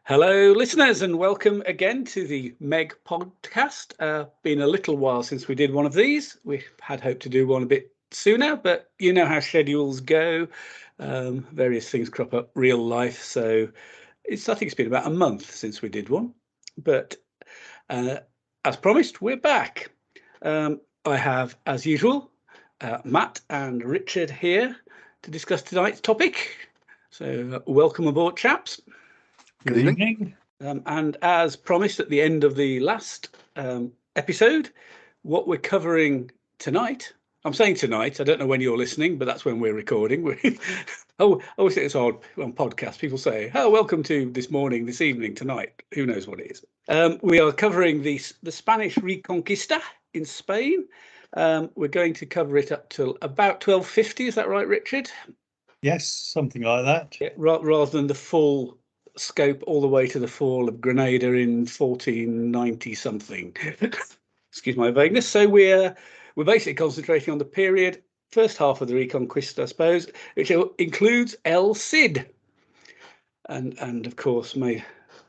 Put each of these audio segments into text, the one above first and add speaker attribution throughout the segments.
Speaker 1: Hello, listeners, and welcome again to the MEG podcast. Been a little while since we did one of these. We had hoped to do one a bit sooner, but you know how schedules go. Various things crop up, real life. So I think it's been about a month since we did one. But as promised, we're back. I have, as usual, Matt and Richard here to discuss tonight's topic. So welcome aboard, chaps.
Speaker 2: Good evening.
Speaker 1: And as promised at the end of the last episode, what we're covering tonight, I'm saying tonight, I don't know when you're listening, but that's when we're recording. I always think it's odd on podcasts. People say, oh, welcome to this morning, this evening, tonight. Who knows what it is? We are covering the Spanish Reconquista in Spain. We're going to cover it up till about 1250. Is that right, Richard?
Speaker 2: Yes, something like that.
Speaker 1: Yeah, rather than the full scope all the way to the fall of Grenada in 1490 something. Excuse my vagueness. So we're basically concentrating on the period, first half of the Reconquista, I suppose, which includes El Cid, and of course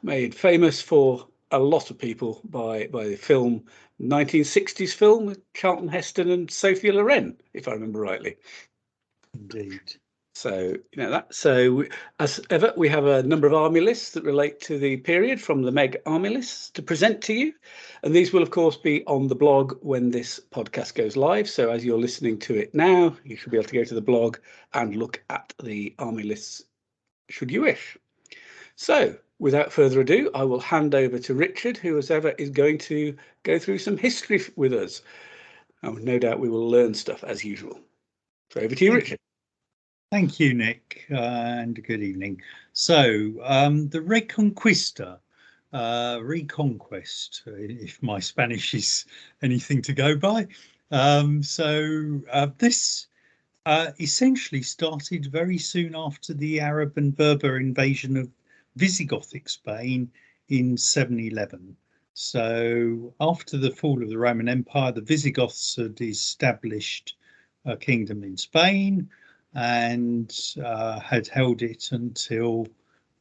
Speaker 1: made famous for a lot of people by the film, 1960s film with Charlton Heston and Sophia Loren, if I remember rightly.
Speaker 2: Indeed.
Speaker 1: So, as ever, we have a number of army lists that relate to the period from the MEG army lists to present to you. And these will, of course, be on the blog when this podcast goes live. So as you're listening to it now, you should be able to go to the blog and look at the army lists, should you wish. So without further ado, I will hand over to Richard, who, as ever, is going to go through some history with us. And no doubt we will learn stuff as usual. So over to you, Richard.
Speaker 2: Thank you, Nick, and good evening. So, the Reconquista, reconquest, if my Spanish is anything to go by. This essentially started very soon after the Arab and Berber invasion of Visigothic Spain in 711. So, after the fall of the Roman Empire, the Visigoths had established a kingdom in Spain and had held it until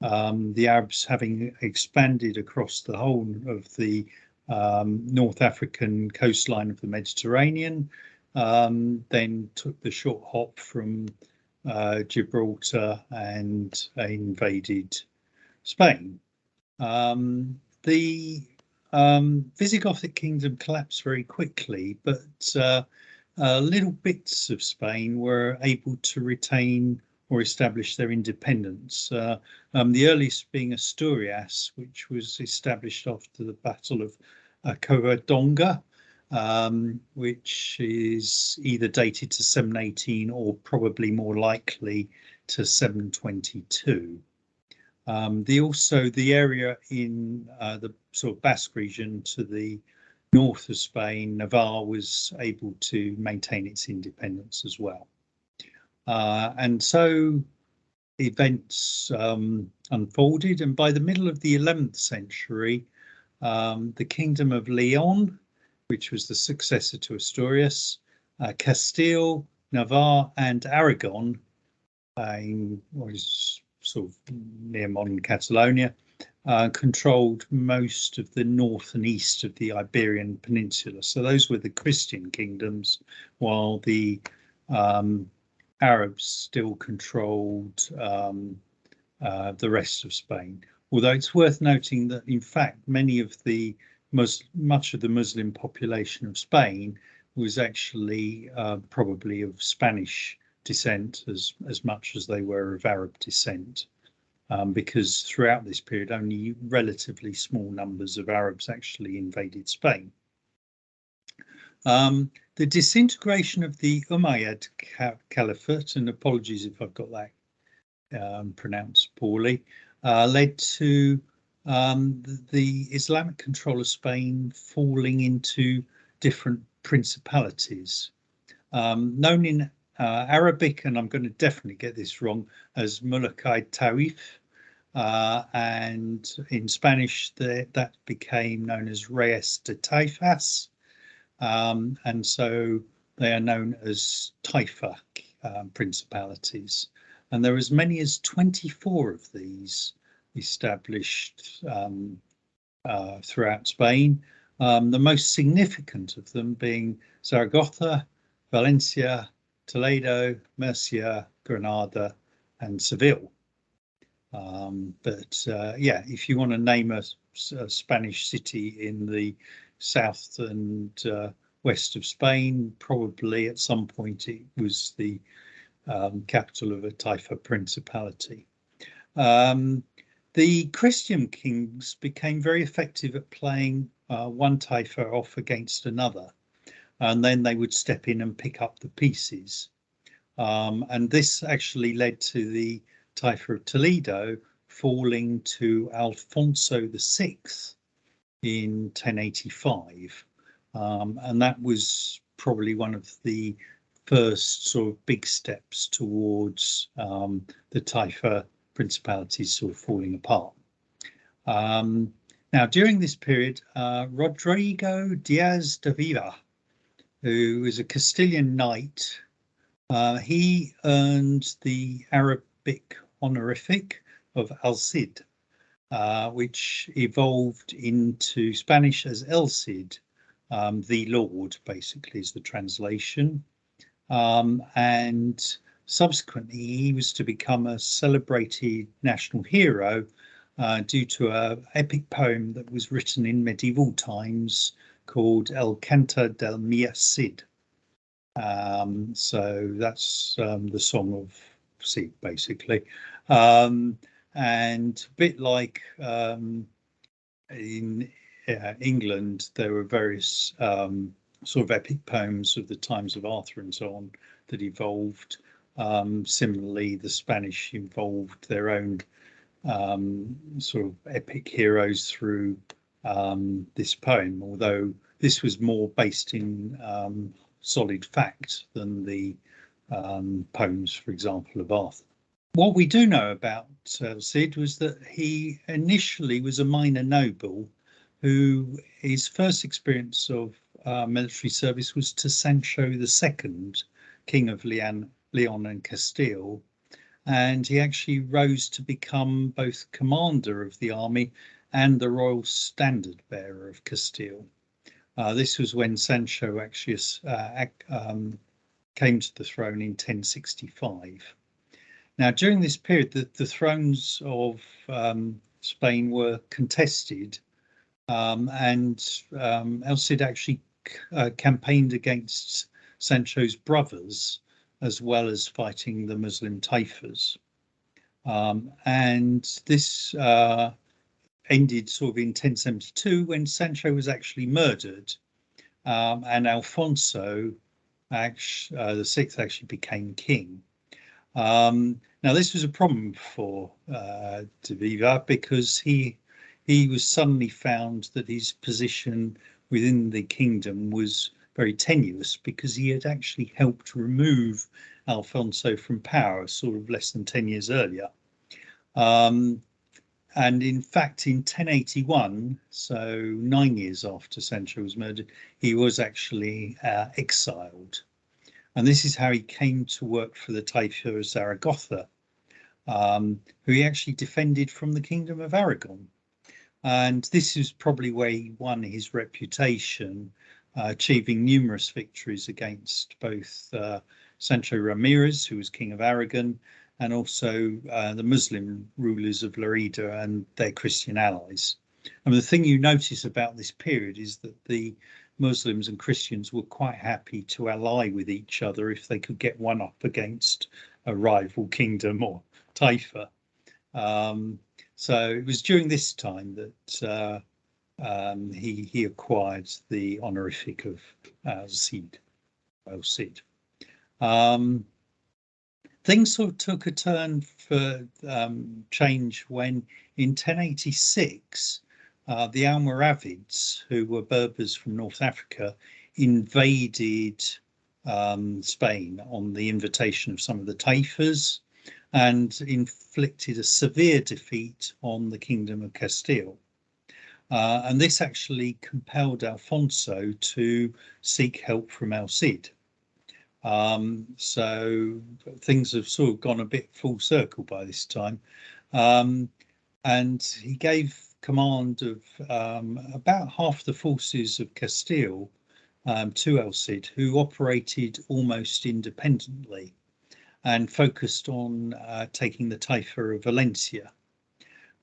Speaker 2: the Arabs, having expanded across the whole of the North African coastline of the Mediterranean, then took the short hop from Gibraltar and invaded Spain. The Visigothic kingdom collapsed very quickly, but little bits of Spain were able to retain or establish their independence. The earliest being Asturias, which was established after the Battle of Covadonga, which is either dated to 718 or probably more likely to 722. The area in the sort of Basque region to the north of Spain, Navarre, was able to maintain its independence as well. And so events unfolded, and by the middle of the 11th century, the Kingdom of Leon, which was the successor to Asturias, Castile, Navarre, and Aragon, in what is sort of near modern Catalonia, controlled most of the north and east of the Iberian Peninsula. So those were the Christian kingdoms, while the Arabs still controlled the rest of Spain. Although it's worth noting that, in fact, much of the Muslim population of Spain was actually probably of Spanish descent as much as they were of Arab descent. Because throughout this period, only relatively small numbers of Arabs actually invaded Spain. The disintegration of the Umayyad Caliphate, and apologies if I've got that pronounced poorly, led to the Islamic control of Spain falling into different principalities, known in Arabic, and I'm going to definitely get this wrong, as Mulukay Taif, and in Spanish that became known as Reyes de Taifas, and so they are known as Taifa principalities, and there are as many as 24 of these established throughout Spain. The most significant of them being Zaragoza, Valencia, Toledo, Murcia, Granada, and Seville. Yeah, if you want to name a Spanish city in the south and west of Spain, probably at some point it was the capital of a Taifa principality. The Christian kings became very effective at playing one Taifa off against another, and then they would step in and pick up the pieces. And this actually led to the Taifa of Toledo falling to Alfonso VI in 1085. And that was probably one of the first sort of big steps towards the Taifa principalities sort of falling apart. Now, during this period, Rodrigo Diaz de Vivar, who was a Castilian knight, he earned the Arabic honorific of Al Cid, which evolved into Spanish as El Cid, the Lord, basically, is the translation. And subsequently, he was to become a celebrated national hero due to an epic poem that was written in medieval times called El Canto del Mia Cid. So that's the Song of Cid, basically. And a bit like in England, there were various sort of epic poems of the times of Arthur and so on that evolved. Similarly, the Spanish involved their own sort of epic heroes through this poem, although this was more based in solid fact than the poems, for example, of Arthur. What we do know about Cid was that he initially was a minor noble who his first experience of military service was to Sancho II, King of Leon and Castile, and he actually rose to become both commander of the army and the royal standard bearer of Castile. This was when Sancho actually came to the throne in 1065. Now, during this period, the thrones of Spain were contested, and El Cid actually campaigned against Sancho's brothers, as well as fighting the Muslim Taifas. And this ended sort of in 1072 when Sancho was actually murdered, and Alfonso the Sixth actually became king. Now, this was a problem for de Vivar because he was suddenly found that his position within the kingdom was very tenuous because he had actually helped remove Alfonso from power sort of less than 10 years earlier. And in fact, in 1081, so 9 years after Sancho was murdered, he was actually exiled. And this is how he came to work for the Taifa of Zaragoza, who he actually defended from the Kingdom of Aragon. And this is probably where he won his reputation, achieving numerous victories against both Sancho Ramirez, who was King of Aragon, and also the Muslim rulers of Lerida and their Christian allies. And the thing you notice about this period is that the Muslims and Christians were quite happy to ally with each other if they could get one up against a rival kingdom or Taifa. So it was during this time that he acquired the honorific of Cid. Things sort of took a turn for change when in 1086 the Almoravids, who were Berbers from North Africa, invaded Spain on the invitation of some of the Taifas and inflicted a severe defeat on the Kingdom of Castile. And this actually compelled Alfonso to seek help from El Cid. So things have sort of gone a bit full circle by this time. and he gave command of about half the forces of Castile to El Cid, who operated almost independently and focused on taking the Taifa of Valencia.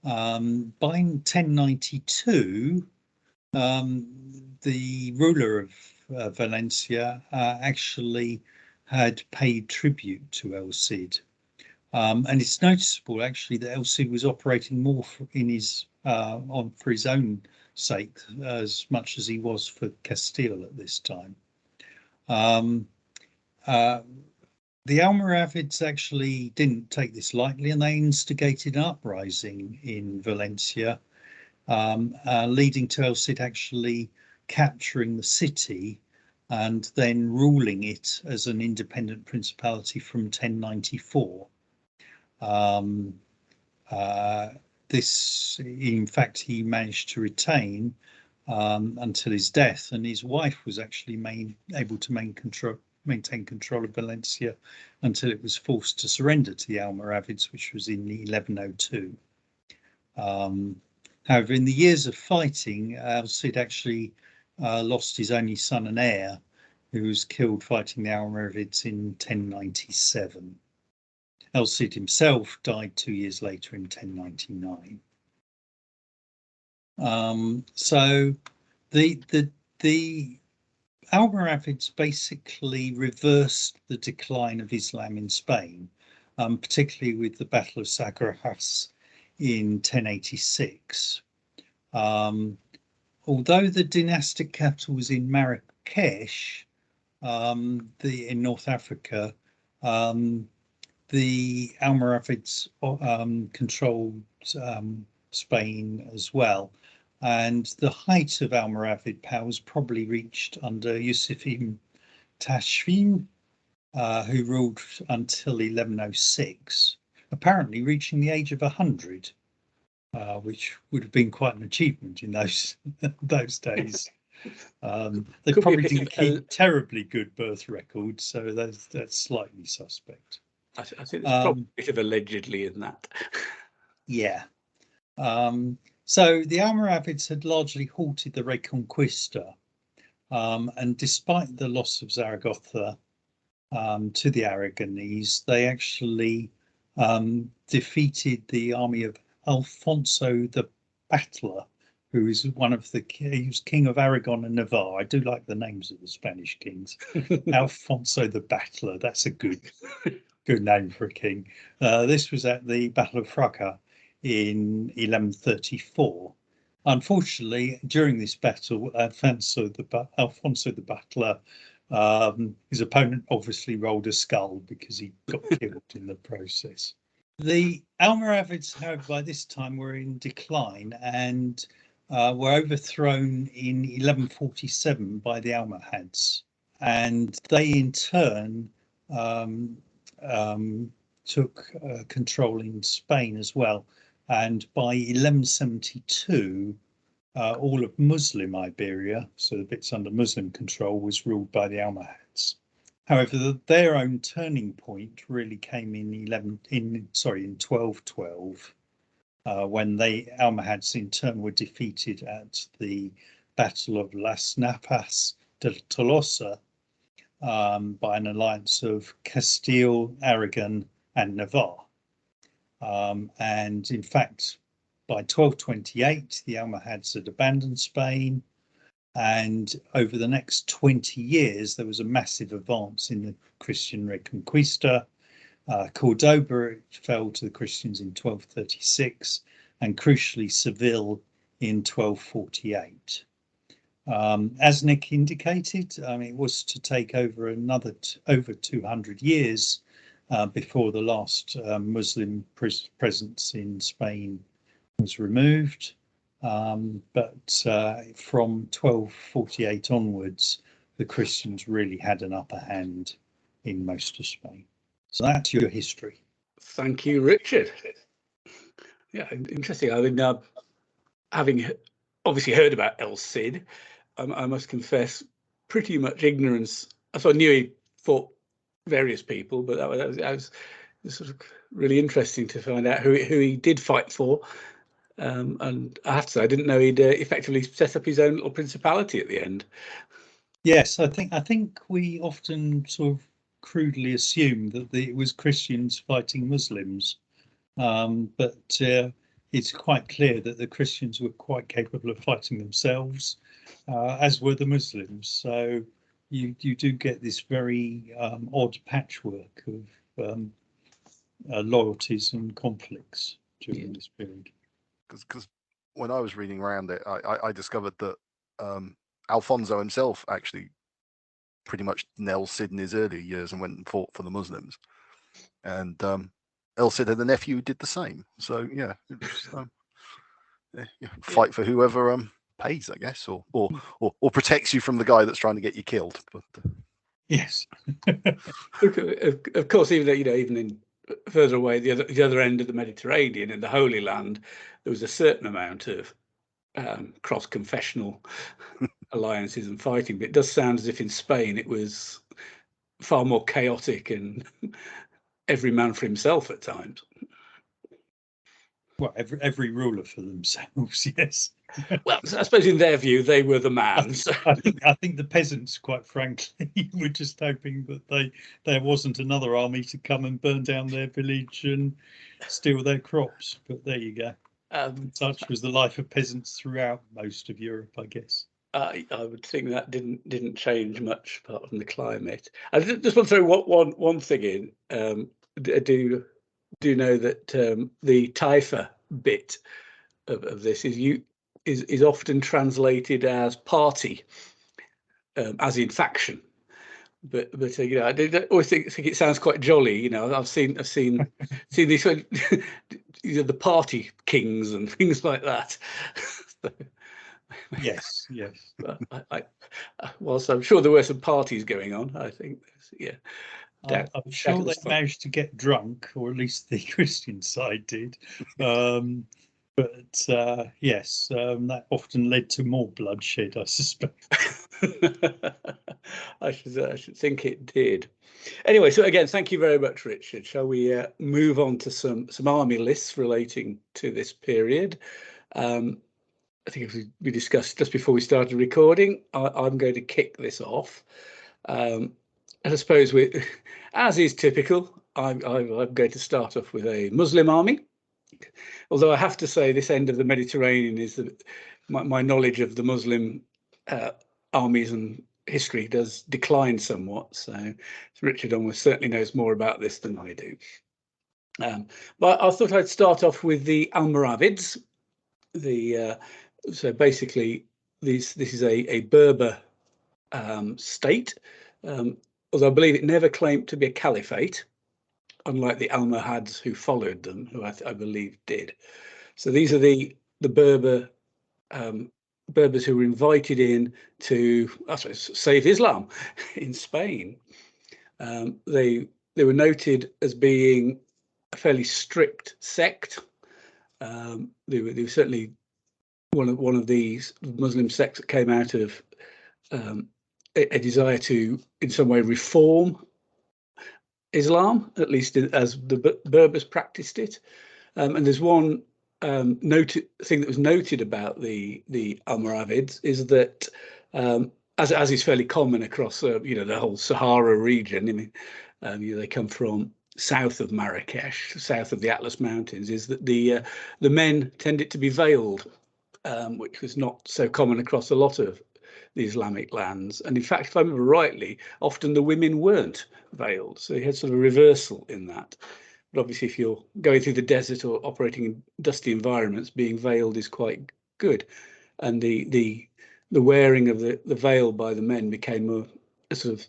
Speaker 2: By 1092, the ruler of Valencia actually had paid tribute to El Cid. And it's noticeable actually that El Cid was operating more for his own sake as much as he was for Castile at this time. The Almoravids actually didn't take this lightly, and they instigated an uprising in Valencia, leading to El Cid actually capturing the city and then ruling it as an independent principality from 1094. This, in fact, he managed to retain until his death, and his wife was actually able to maintain control of Valencia until it was forced to surrender to the Almoravids, which was in 1102. However, in the years of fighting, El Cid actually lost his only son and heir, who was killed fighting the Almoravids in 1097. El Cid himself died 2 years later in 1099. So the Almoravids basically reversed the decline of Islam in Spain, particularly with the Battle of Sagrajas in 1086. Although the dynastic capital was in Marrakesh, in North Africa, the Almoravids controlled Spain as well. And the height of Almoravid power was probably reached under Yusuf ibn Tashfin, who ruled until 1106, apparently reaching the age of 100, which would have been quite an achievement in those days. They probably didn't keep terribly good birth records, so that's slightly suspect.
Speaker 1: I think there's probably a bit of allegedly in that.
Speaker 2: Yeah. So the Almoravids had largely halted the Reconquista, and despite the loss of Zaragoza to the Aragonese, they actually defeated the army of Alfonso the Battler, who is he was King of Aragon and Navarre. I do like the names of the Spanish kings. Alfonso the Battler, that's a good name for a king. This was at the Battle of Fraga in 1134. Unfortunately, during this battle, Alfonso the Battler, his opponent obviously rolled a skull because he got killed in the process. The Almoravids, however, by this time were in decline and were overthrown in 1147 by the Almohads, and they in turn took control in Spain as well. And by 1172, all of Muslim Iberia, so the bits under Muslim control, was ruled by the Almohads. However, their own turning point really came in 1212, when the Almohads in turn were defeated at the Battle of Las Napas de Tolosa by an alliance of Castile, Aragon, and Navarre. And in fact, by 1228, the Almohads had abandoned Spain, and over the next 20 years, there was a massive advance in the Christian Reconquista. Cordoba fell to the Christians in 1236, and crucially, Seville in 1248. As Nick indicated, it was to take over another over 200 years before the last Muslim presence in Spain was removed. But from 1248 onwards, the Christians really had an upper hand in most of Spain. So that's your history.
Speaker 1: Thank you, Richard. Yeah, interesting. I mean, having obviously heard about El Cid, I must confess, pretty much ignorance. So I knew he fought various people, but that was sort of really interesting to find out who he did fight for. And I have to say, I didn't know he'd effectively set up his own little principality at the end.
Speaker 2: Yes, I think we often sort of crudely assume that it was Christians fighting Muslims, but it's quite clear that the Christians were quite capable of fighting themselves, as were the Muslims. So you do get this very odd patchwork of loyalties and conflicts during this period.
Speaker 3: Because when I was reading around it, I discovered that Alfonso himself actually pretty much nailed Cid in his earlier years and went and fought for the Muslims, and El Cid had a nephew who did the same. So yeah, it was, fight for whoever pays, I guess, or protects you from the guy that's trying to get you killed. But
Speaker 2: yes,
Speaker 1: of course, even even in further away, the other end of the Mediterranean, in the Holy Land, there was a certain amount of cross-confessional alliances and fighting. But it does sound as if in Spain it was far more chaotic and every man for himself at times.
Speaker 2: Well, every ruler for themselves, yes.
Speaker 1: Well, I suppose in their view, they were the man.
Speaker 2: I think the peasants, quite frankly, were just hoping that there wasn't another army to come and burn down their village and steal their crops. But there you go. Such was the life of peasants throughout most of Europe, I guess.
Speaker 1: I would think that didn't change much apart from the climate. I just want to throw one thing in. I do know that the Taifa bit of this is often translated as party, as in faction. But I always think it sounds quite jolly. I've seen these the party kings and things like that.
Speaker 2: Yes.
Speaker 1: Whilst I'm sure there were some parties going on, I think, yeah.
Speaker 2: I'm sure they managed to get drunk, or at least the Christian side did. But yes, that often led to more bloodshed, I suspect.
Speaker 1: I should think it did. Anyway, so again, thank you very much, Richard. Shall we move on to some army lists relating to this period? I think if we discussed just before we started recording, I'm going to kick this off. And I suppose as is typical, I'm going to start off with a Muslim army. Although I have to say, this end of the Mediterranean is my knowledge of the Muslim armies and history does decline somewhat. So Richard almost certainly knows more about this than I do. But I thought I'd start off with the Almoravids. So basically, this is a Berber state, although I believe it never claimed to be a caliphate, unlike the Almohads who followed them, who I believe did. So these are the Berbers who were invited in to, I suppose, save Islam in Spain. They were noted as being a fairly strict sect. They were certainly one of these Muslim sects that came out of a desire to, in some way, reform Islam, at least as the Berbers practiced it. And there's one thing that was noted about the Almoravids is that, as is fairly common across the whole Sahara region. I mean, they come from south of Marrakesh, south of the Atlas Mountains. Is that the men tended to be veiled, which was not so common across a lot of the Islamic lands. And in fact, if I remember rightly, often the women weren't veiled. So you had sort of a reversal in that. But obviously, if you're going through the desert or operating in dusty environments, being veiled is quite good. And the wearing of the veil by the men became a sort of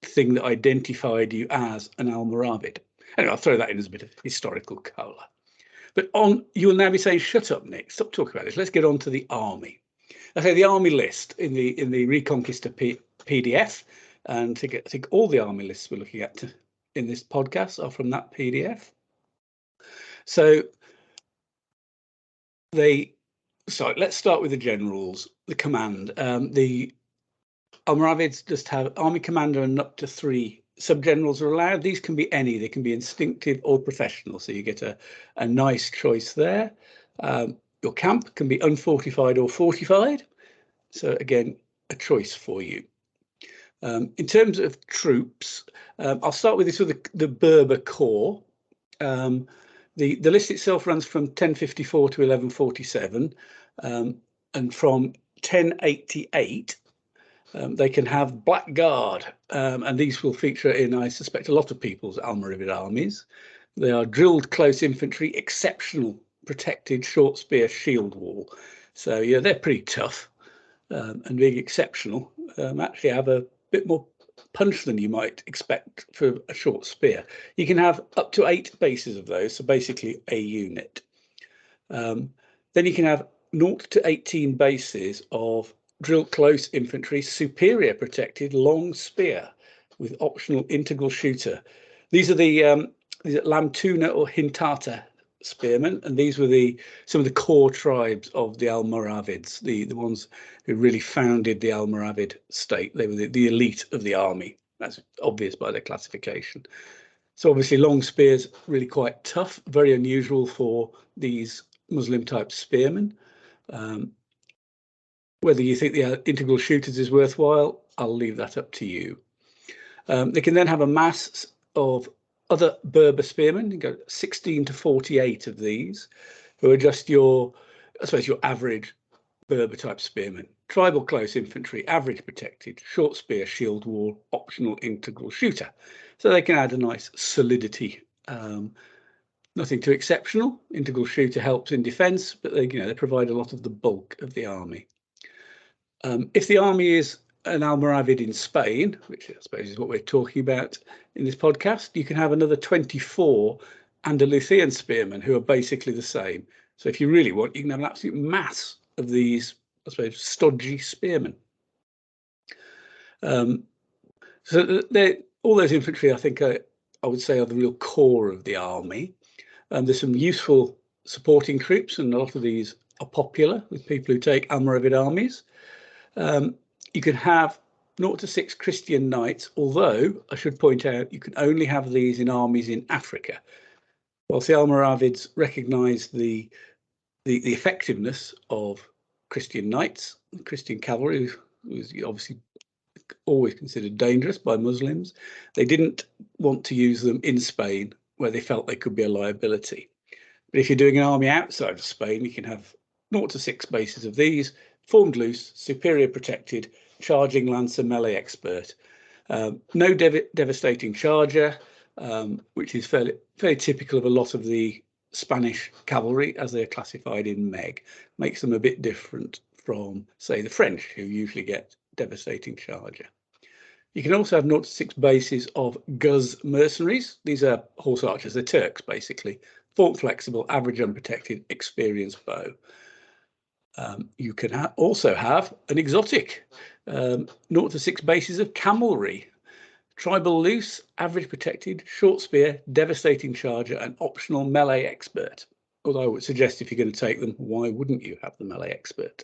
Speaker 1: thing that identified you as an Almoravid. Anyway, I'll throw that in as a bit of historical colour. But you will now be saying, shut up, Nick, stop talking about this. Let's get on to the army. Okay, the army list in the Reconquista PDF, and I think all the army lists we're looking at in this podcast are from that PDF. So let's start with the generals, the command. The Almoravids just have army commander and up to 3 sub-generals are allowed. These can be any, they can be instinctive or professional. So you get a nice choice there. Your camp can be unfortified or fortified. So again, a choice for you. In terms of troops, I'll start with this with the Berber corps. The list itself runs from 1054 to 1147, and from 1088 they can have Black Guard, and these will feature in, I suspect, a lot of people's Almoravid armies. They are drilled close infantry, exceptional protected short spear shield wall. So yeah, they're pretty tough, and being exceptional, actually have a bit more punch than you might expect for a short spear. You can have up to 8 bases of those, so basically a unit. Then you can have 0 to 18 bases of drill close infantry, superior protected long spear with optional integral shooter. These are the Lamtuna or Hintata spearmen, and these were some of the core tribes of the Almoravids, the ones who really founded the Almoravid state. They were the elite of the army. That's obvious by their classification. So obviously long spears, really quite tough, very unusual for these Muslim type spearmen. Whether you think the integral shooters is worthwhile, I'll leave that up to you. They can then have a mass of other Berber spearmen. You go 16 to 48 of these, who are just your average Berber type spearmen. Tribal close infantry, average protected, short spear, shield wall, optional integral shooter. So they can add a nice solidity. Nothing too exceptional. Integral shooter helps in defence, but they provide a lot of the bulk of the army. If the army is an Almoravid in Spain, which I suppose is what we're talking about in this podcast, you can have another 24 Andalusian spearmen who are basically the same. So if you really want, you can have an absolute mass of these, I suppose, stodgy spearmen. So all those infantry, I think, I would say, are the real core of the army. There's some useful supporting troops, and a lot of these are popular with people who take Almoravid armies. You can have 0 to 6 Christian knights, although I should point out you can only have these in armies in Africa. Whilst the Almoravids recognise the effectiveness of Christian knights, Christian cavalry was obviously always considered dangerous by Muslims, they didn't want to use them in Spain where they felt they could be a liability. But if you're doing an army outside of Spain, you can have 0 to 6 bases of these, formed loose, superior protected, charging lancer melee expert. No devastating charger, which is fairly typical of a lot of the Spanish cavalry as they're classified in MeG. Makes them a bit different from, say, the French, who usually get devastating charger. You can also have 0 to 6 bases of Guz mercenaries. These are horse archers, they're Turks basically. Form flexible, average unprotected, experienced bow. You can also have an exotic 0 to 6 bases of camelry. Tribal loose, average protected, short spear, devastating charger, and optional melee expert. Although I would suggest if you're going to take them, why wouldn't you have the melee expert?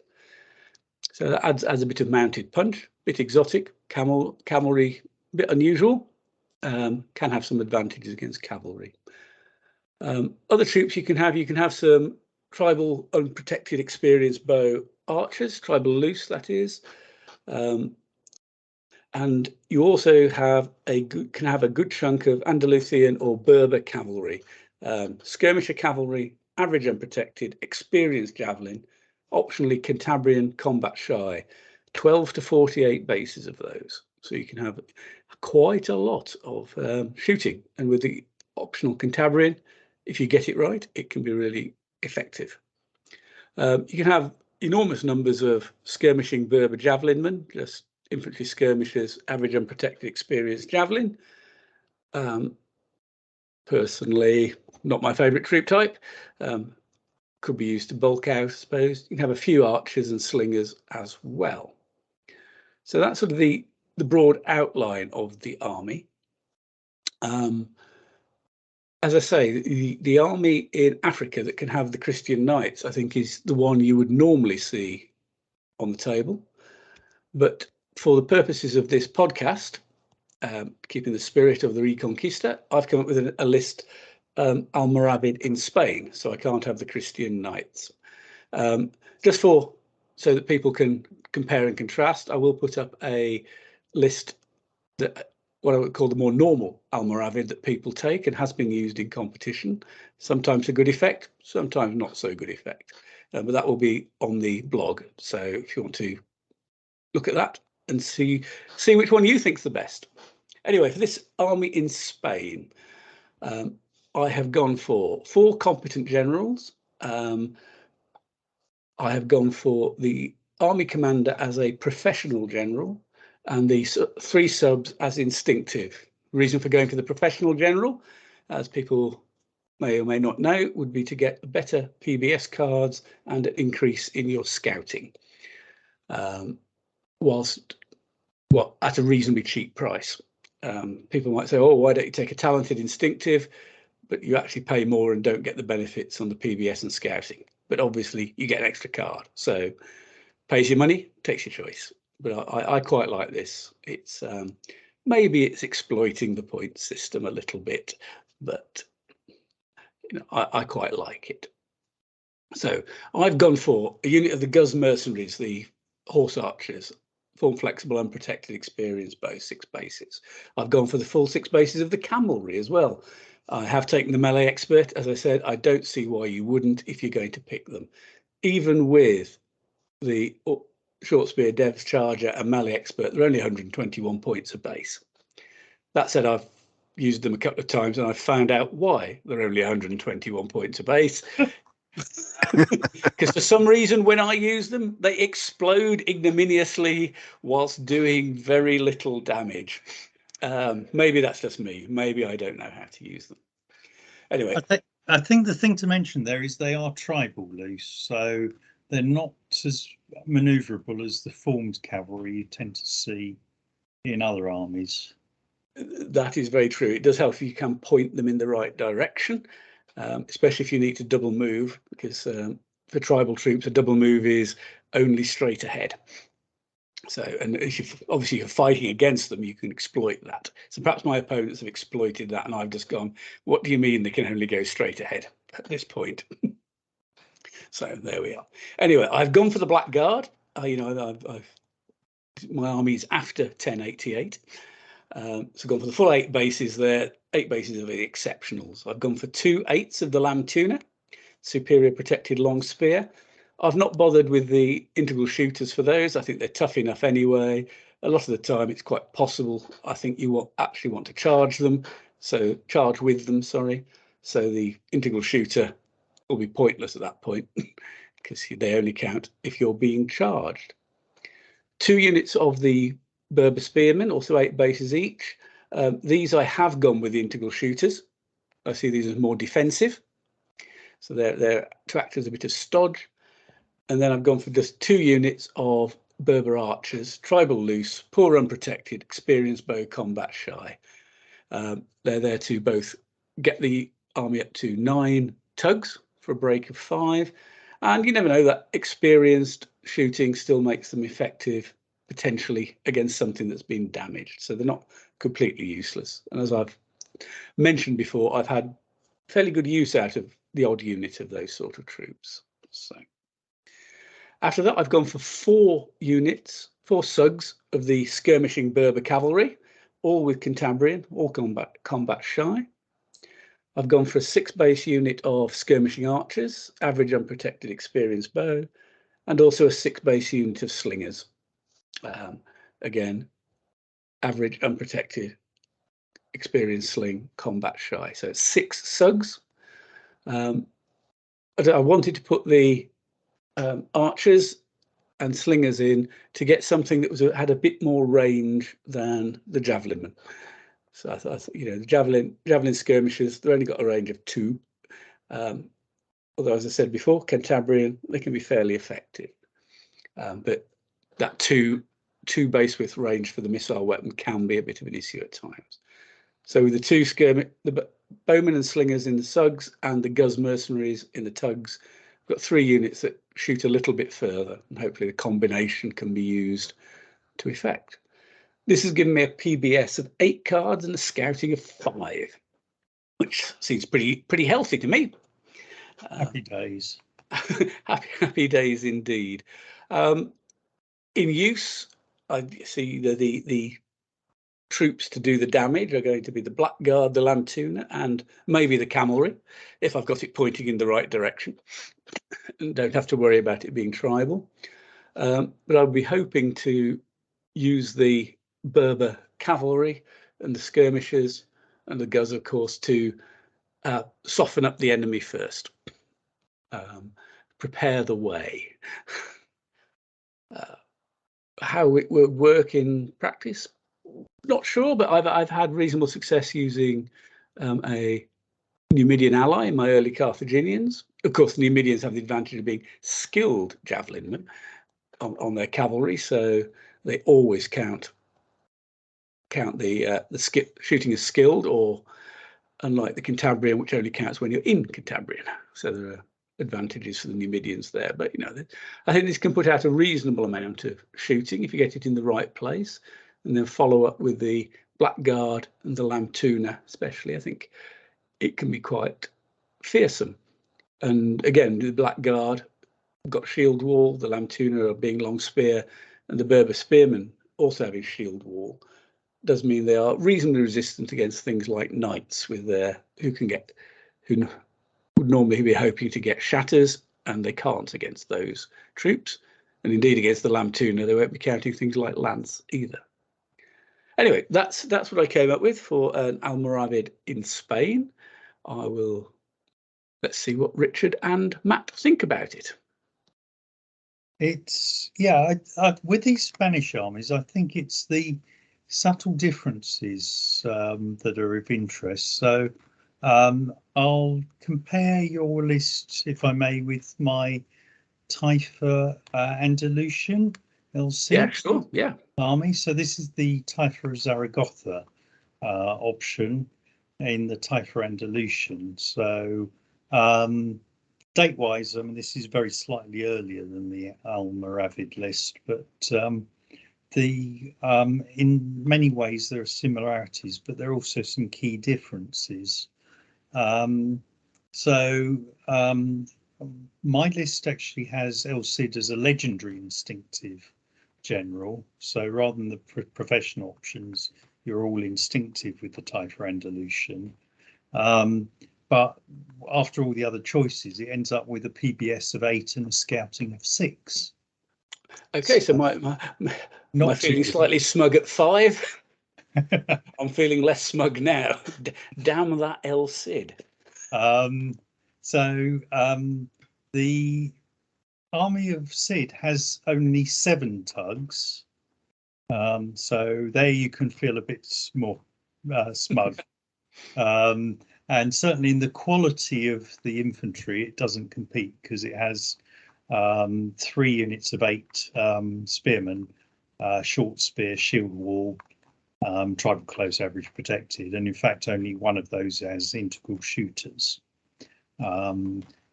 Speaker 1: So that adds a bit of mounted punch, bit exotic, camelry, a bit unusual, can have some advantages against cavalry. Other troops you can have some tribal unprotected experienced bow archers, tribal loose that is, and you also can have a good chunk of Andalusian or Berber cavalry, skirmisher cavalry, average unprotected, experienced javelin, optionally Cantabrian combat shy, 12 to 48 bases of those. So you can have quite a lot of shooting, and with the optional Cantabrian, if you get it right, it can be really effective. You can have enormous numbers of skirmishing Berber javelinmen, just infantry skirmishers, average unprotected, experienced javelin. Personally, not my favourite troop type. Could be used to bulk out, I suppose. You can have a few archers and slingers as well. So that's sort of the broad outline of the army. As I say, the army in Africa that can have the Christian knights, I think, is the one you would normally see on the table. But for the purposes of this podcast, keeping the spirit of the Reconquista, I've come up with a list Almoravid in Spain, so I can't have the Christian Knights. Just so that people can compare and contrast, I will put up a list that what I would call the more normal Almoravid that people take and has been used in competition, sometimes to good effect, sometimes not so good effect. But that will be on the blog. So if you want to look at that and see which one you think's the best. Anyway, for this army in Spain, I have gone for 4 competent generals. I have gone for the army commander as a professional general and the 3 subs as instinctive. Reason for going for the professional general, as people may or may not know, would be to get better PBS cards and an increase in your scouting, whilst at a reasonably cheap price. People might say, oh, why don't you take a talented instinctive? But you actually pay more and don't get the benefits on the PBS and scouting. But obviously you get an extra card. So pays your money, takes your choice. But I quite like this. It's maybe it's exploiting the point system a little bit, but I quite like it. So I've gone for a unit of the Guz mercenaries, the horse archers, form flexible, unprotected, experienced bow, 6 bases. I've gone for the full 6 bases of the cavalry as well. I have taken the melee expert. As I said, I don't see why you wouldn't if you're going to pick them. Even with the short spear, devs, charger and melee expert, they're only 121 points a base. That said, I've used them a couple of times and I've found out why they're only 121 points a base. Because for some reason, when I use them, they explode ignominiously whilst doing very little damage. Maybe that's just me. Maybe I don't know how to use them. Anyway,
Speaker 2: I think the thing to mention there is they are tribal loose, so they're not as manoeuvrable as the formed cavalry you tend to see in other armies.
Speaker 1: That is very true. It does help if you can point them in the right direction, especially if you need to double move, because for tribal troops, a double move is only straight ahead. So, and if obviously you're fighting against them, you can exploit that. So perhaps my opponents have exploited that, and I've just gone, what do you mean they can only go straight ahead at this point? So there we are. Anyway, I've gone for the Black Guard. My army's after 1088. So I've gone for the full 8 bases there, 8 bases of the exceptionals. I've gone for 2 8s of the Lamb Tuna, superior protected long spear. I've not bothered with the integral shooters for those. I think they're tough enough anyway. A lot of the time it's quite possible. I think you actually want to charge them. So charge with them, sorry. So the integral shooter will be pointless at that point because they only count if you're being charged. 2 units of the Berber Spearmen, also 8 bases each. These I have gone with the integral shooters. I see these as more defensive. So they're to act as a bit of stodge. And then I've gone for just 2 units of Berber archers, tribal loose, poor unprotected, experienced bow, combat shy. They're there to both get the army up to 9 tugs for a break of 5. And you never know, that experienced shooting still makes them effective potentially against something that's been damaged. So they're not completely useless. And as I've mentioned before, I've had fairly good use out of the odd unit of those sort of troops. So after that, I've gone for 4 units, 4 sugs of the skirmishing Berber cavalry, all with Cantabrian, all combat shy. I've gone for a 6 base unit of skirmishing archers, average unprotected experienced bow, and also a 6 base unit of slingers. Again, average unprotected experienced sling, combat shy. So it's 6 sugs. I wanted to put the archers and slingers in to get something that had a bit more range than the javelinmen. So I thought, the javelin skirmishers, they've only got a range of 2. Although, as I said before, Cantabrian, they can be fairly effective. But that 2 base width range for the missile weapon can be a bit of an issue at times. So with the bowmen and slingers in the sugs and the Guz mercenaries in the tugs, we've got 3 units that shoot a little bit further, and hopefully the combination can be used to effect. This has given me a PBS of 8 cards and a scouting of 5. which seems pretty healthy to me.
Speaker 2: Happy days.
Speaker 1: Happy days indeed. In use, I see the troops to do the damage are going to be the Blackguard, the Lantuna, and maybe the cavalry, if I've got it pointing in the right direction, and don't have to worry about it being tribal. But I'll be hoping to use the Berber cavalry and the skirmishers and the Guz, of course, to soften up the enemy first. Prepare the way. How it will work in practice, not sure, but I've had reasonable success using a Numidian ally in my early Carthaginians. Of course, the Numidians have the advantage of being skilled javelinmen on their cavalry, so they always count the shooting as skilled, or unlike the Cantabrian, which only counts when you're in Cantabrian. So there are advantages for the Numidians there. But I think this can put out a reasonable amount of shooting if you get it in the right place, and then follow up with the Blackguard and the Lantuna, especially. I think it can be quite fearsome. And again, the Blackguard got shield wall, the Lantuna being long spear, and the Berber spearmen also having shield wall. Does mean they are reasonably resistant against things like knights with who would normally be hoping to get shatters, and they can't against those troops. And indeed against the Lantuna, they won't be counting things like lance either. Anyway, that's what I came up with for an Almoravid in Spain. Let's see what Richard and Matt think about it.
Speaker 2: It's with these Spanish armies, I think it's the subtle differences that are of interest. So I'll compare your list, if I may, with my Taifa Andalusian LC army. So this is the Taifa of Zaragoza option in the Taifa Andalusian. So date-wise, I mean, this is very slightly earlier than the Almoravid list, but in many ways there are similarities, but there are also some key differences. My list actually has El Cid as a legendary instinctive general. So rather than the professional options, you're all instinctive with the Taifa Andalusian. But after all the other choices, it ends up with a PBS of 8 and a scouting of 6.
Speaker 1: Okay, so my feeling slightly smug at 5. I'm feeling less smug now. Damn that El Cid.
Speaker 2: The army of Cid has only 7 tugs. So there you can feel a bit more smug. And certainly in the quality of the infantry, it doesn't compete because it has 3 units of 8 spearmen, short spear, shield wall, tribal close, average protected, and in fact only one of those has integral shooters.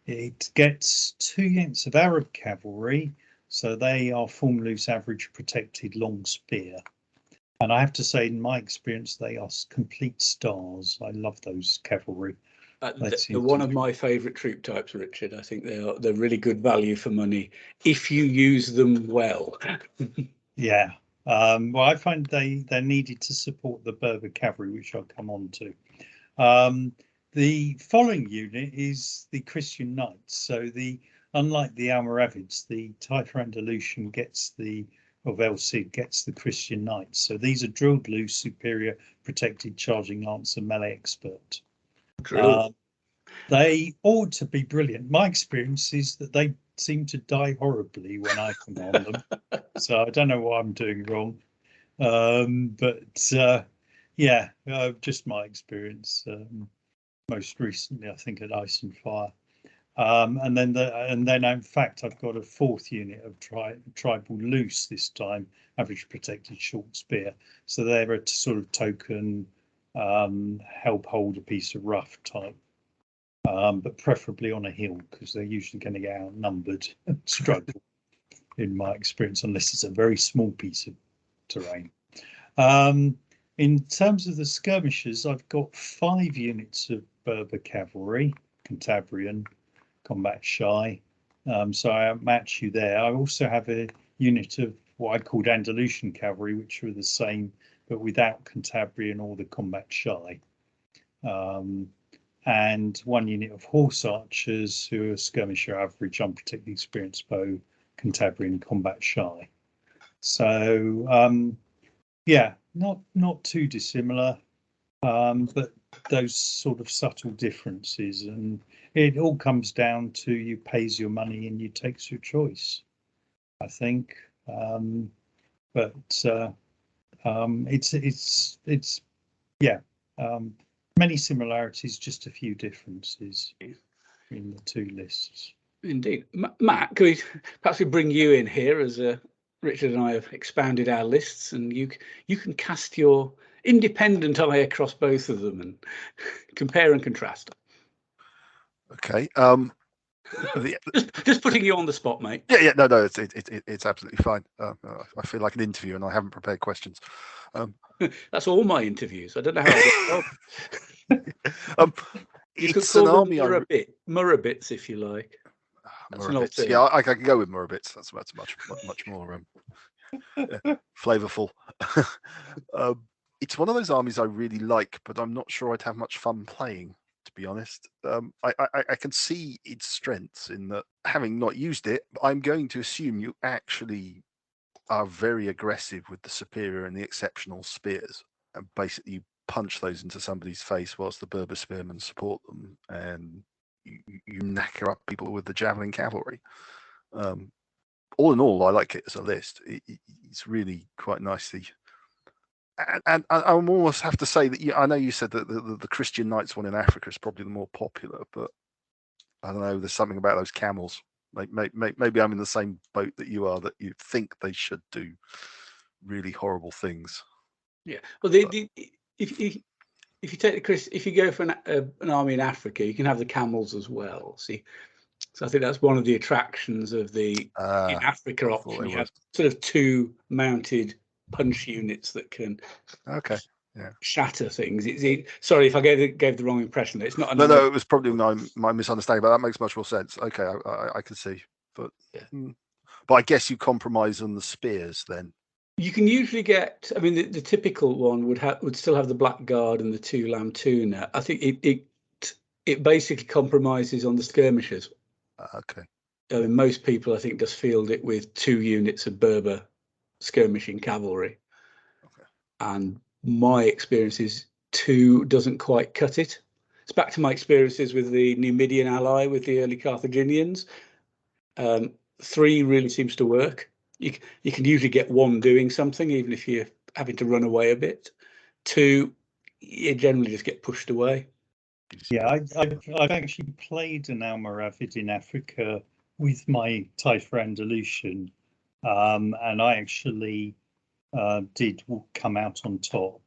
Speaker 2: It gets 2 units of Arab cavalry, so they are form loose, average protected, long spear. And I have to say, in my experience, they are complete stars. I love those cavalry.
Speaker 1: They're one of my favourite troop types, Richard. I think they're really good value for money if you use them well.
Speaker 2: Yeah. Well, I find they're needed to support the Berber cavalry, which I'll come on to. The following unit is the Christian Knights. So unlike the Almoravids, the Taifa Andalusian of El Cid gets the Christian Knights. So these are drilled loose, superior, protected, charging lancer, melee expert. They ought to be brilliant. My experience is that they seem to die horribly when I command them. So I don't know what I'm doing wrong. Just my experience. Most recently, I think at Ice and Fire. And then in fact, I've got a 4th unit of tribal loose this time, average protected, short spear. So they're a sort of token help hold a piece of rough type, but preferably on a hill because they're usually going to get outnumbered and struggle, in my experience, unless it's a very small piece of terrain. In terms of the skirmishers, I've got 5 units of Berber cavalry, Cantabrian, combat shy. So I outmatch you there. I also have a unit of what I called Andalusian cavalry, which are the same but without Cantabrian or the combat shy. And one unit of horse archers who are skirmisher average, unprotected experienced bow, Cantabrian, combat shy. So yeah, not too dissimilar, but those sort of subtle differences, and it all comes down to you pays your money and you takes your choice, I think. But it's yeah, many similarities, just a few differences in the two lists.
Speaker 1: Indeed. Matt, could we perhaps bring you in here, as Richard and I have expanded our lists, and you can cast your independent eye across both of them and compare and contrast.
Speaker 3: Okay.
Speaker 1: Just putting you on the spot, mate.
Speaker 3: Yeah, no, it's absolutely fine. I feel like an interview, and I haven't prepared questions.
Speaker 1: That's all my interviews. I don't know how I you could
Speaker 3: It's
Speaker 1: call
Speaker 3: an
Speaker 1: them
Speaker 3: army.
Speaker 1: Murabits, if you like.
Speaker 3: Murabits. Yeah, I can go with Murabits. That's much more flavorful. It's one of those armies I really like, but I'm not sure I'd have much fun playing, to be honest. I can see its strengths in that, having not used it, I'm going to assume you actually are very aggressive with the superior and the exceptional spears, and basically you punch those into somebody's face whilst the Berber spearmen support them, and you knacker up people with the javelin cavalry. All in all, I like it as a list. It's really quite nicely. And I almost have to say that I know you said that the Christian Knights one in Africa is probably the more popular, but I don't know. There's something about those camels. Maybe I'm in the same boat that you are, that you think they should do really horrible things.
Speaker 1: Yeah. Well, if you take if you go for an army in Africa, you can have the camels as well. See, so I think that's one of the attractions of the in Africa option. You have sort of two mounted punch units that can shatter things. Sorry if I gave the wrong impression. It's not.
Speaker 3: No, it was probably my misunderstanding, but that makes much more sense. Okay, I can see, but I guess you compromise on the spears then.
Speaker 1: You can usually get. I mean, the typical one would still have the black guard and the two lamb tuna. I think it basically compromises on the skirmishers.
Speaker 3: Okay.
Speaker 1: I mean, most people, I think, just field it with 2 units of Berber skirmishing cavalry. Okay. And my experience is 2 doesn't quite cut it. It's back to my experiences with the Numidian ally with the early Carthaginians. 3 really seems to work. You can usually get 1 doing something, even if you're having to run away a bit. 2, you generally just get pushed away.
Speaker 2: Yeah, I've actually played an Almoravid in Africa with my Taifa Andalusian, and I actually did come out on top.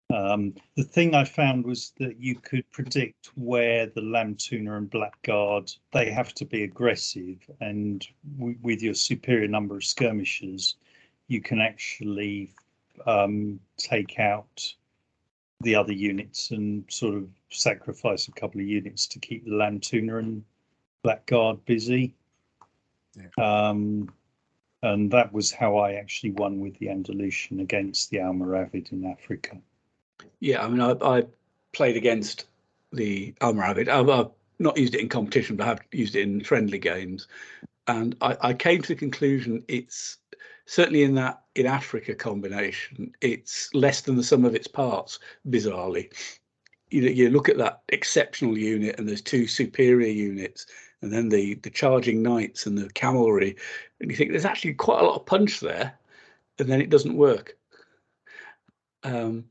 Speaker 2: The thing I found was that you could predict where the lamb tuna and blackguard, they have to be aggressive, and with your superior number of skirmishers, you can actually take out the other units and sort of sacrifice a couple of units to keep the lamb tuna and blackguard busy. Yeah. And that was how I actually won with the Andalusian against the Almoravid in Africa.
Speaker 1: Yeah, I mean, I played against the Almoravid. I've not used it in competition, but I have used it in friendly games. And I came to the conclusion it's certainly in Africa combination, it's less than the sum of its parts, bizarrely. You look at that exceptional unit and there's 2 superior units, and then the charging knights and the cavalry, and you think there's actually quite a lot of punch there, and then it doesn't work. I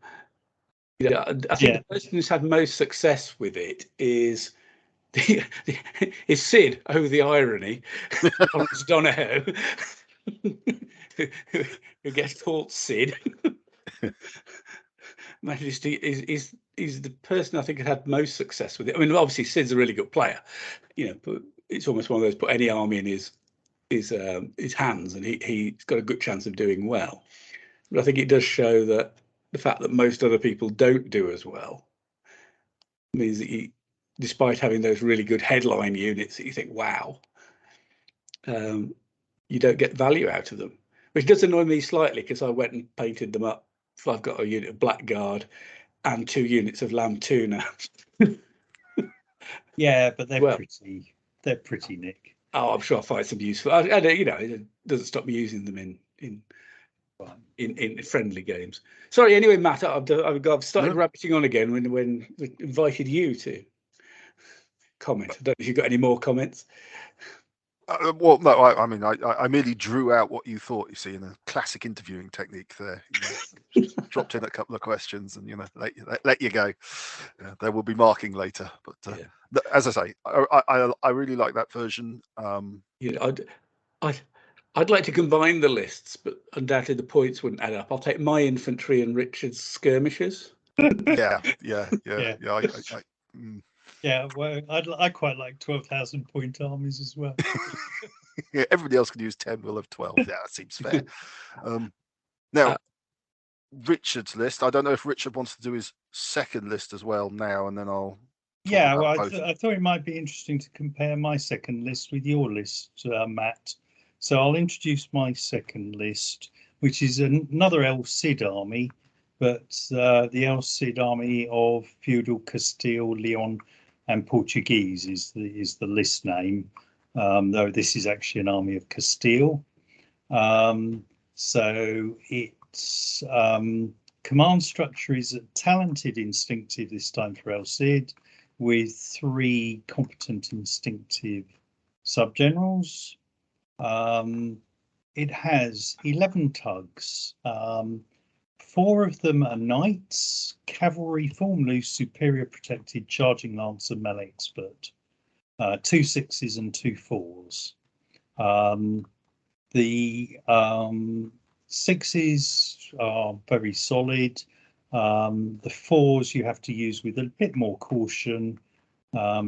Speaker 1: think the person who's had most success with it is Sid, over the irony, Lawrence Donahoe, who gets called Sid. Majesty is the person I think had most success with it. I mean, obviously Sid's a really good player, but it's almost one of those, put any army in his hands and he's got a good chance of doing well. But I think it does show that the fact that most other people don't do as well means that despite having those really good headline units that you think, wow, you don't get value out of them, which does annoy me slightly because I went and painted them up. So I've got a unit of Blackguard and 2 units of Lamb Tuna.
Speaker 2: Yeah, but they're
Speaker 1: Well.
Speaker 2: pretty. They're pretty, Nick.
Speaker 1: Oh, I'm sure I'll find some useful. I you know, it doesn't stop me using them in friendly games. Sorry. Anyway, Matt, I've started rabbiting on again when we invited you to comment. I don't know if you've got any more comments.
Speaker 3: Well, no, I mean, I merely drew out what you thought. You see, in a classic interviewing technique there. Dropped in a couple of questions and let you go. There will be marking later, but as I say, I really like that version.
Speaker 1: I'd like to combine the lists, but undoubtedly the points wouldn't add up. I'll take my infantry and Richard's skirmishers.
Speaker 3: Yeah.
Speaker 2: Yeah, well, I quite like 12,000 point armies as well.
Speaker 3: Yeah, everybody else can use 10. We'll have 12. Yeah, that seems fair. Now, Richard's list. I don't know if Richard wants to do his second list as well now, and then I'll.
Speaker 2: Yeah, well, I thought it might be interesting to compare my second list with your list, Matt. So I'll introduce my second list, which is another El Cid army, but the El Cid army of feudal Castile, Leon, and Portuguese is the list name, though this is actually an army of Castile. So its command structure is a talented instinctive this time for El Cid, with 3 competent instinctive subgenerals. It has 11 tugs. 4 of them are knights, cavalry, form loose, superior protected, charging lancer, melee expert. 2 6s and 2 4s. The 6s are very solid. The 4s you have to use with a bit more caution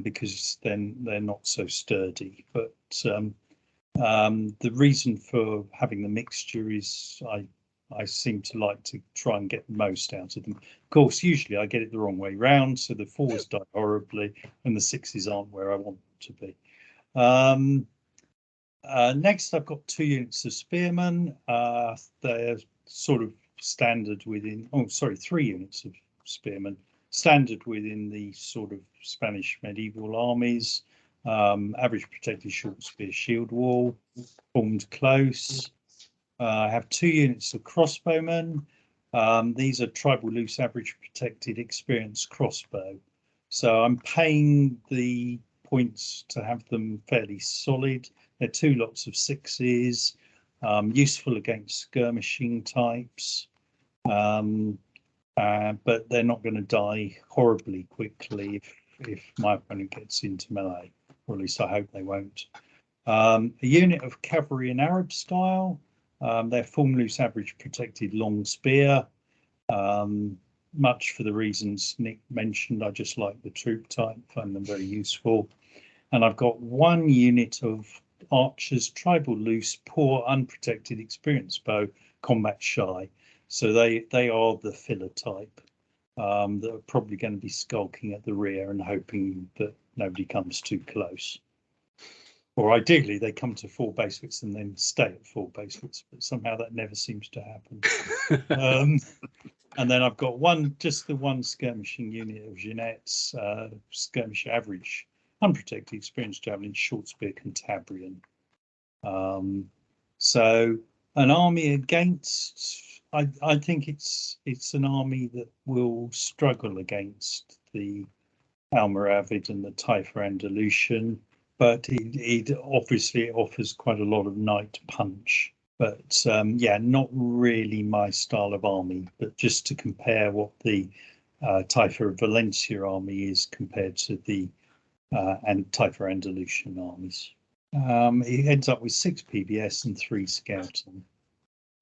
Speaker 2: because then they're not so sturdy. But the reason for having the mixture is I seem to like to try and get the most out of them. Of course, usually I get it the wrong way round, so the 4s die horribly and the 6s aren't where I want them to be. Next, I've got 2 units of spearmen. They're sort of standard within, 3 units of spearmen, standard within the sort of Spanish medieval armies. Average protected short spear shield wall, formed close. I have 2 units of crossbowmen. These are tribal loose, average protected, experienced crossbow. So I'm paying the points to have them fairly solid. They're 2 lots of 6s, useful against skirmishing types, but they're not going to die horribly quickly if my opponent gets into melee, or at least I hope they won't. A unit of cavalry in Arab style. They're form loose, average protected, long spear. Much for the reasons Nick mentioned. I just like the troop type, find them very useful. And I've got 1 unit of archers, tribal loose, poor, unprotected, experienced bow, combat shy. So they are the filler type that are probably going to be skulking at the rear and hoping that nobody comes too close. Or ideally, they come to 4 base widths and then stay at 4 base widths, but somehow that never seems to happen. And then I've got just the one skirmishing unit of Jeanette's skirmish average, unprotected, experienced javelin, short spear, Cantabrian. So an army against, I think it's an army that will struggle against the Almoravid and the Taifa Andalusian, but it obviously offers quite a lot of knight punch. But yeah, not really my style of army, but just to compare what the Taifa Valencia army is compared to the Taifa Andalusian armies. It ends up with 6 PBS and 3 scouting.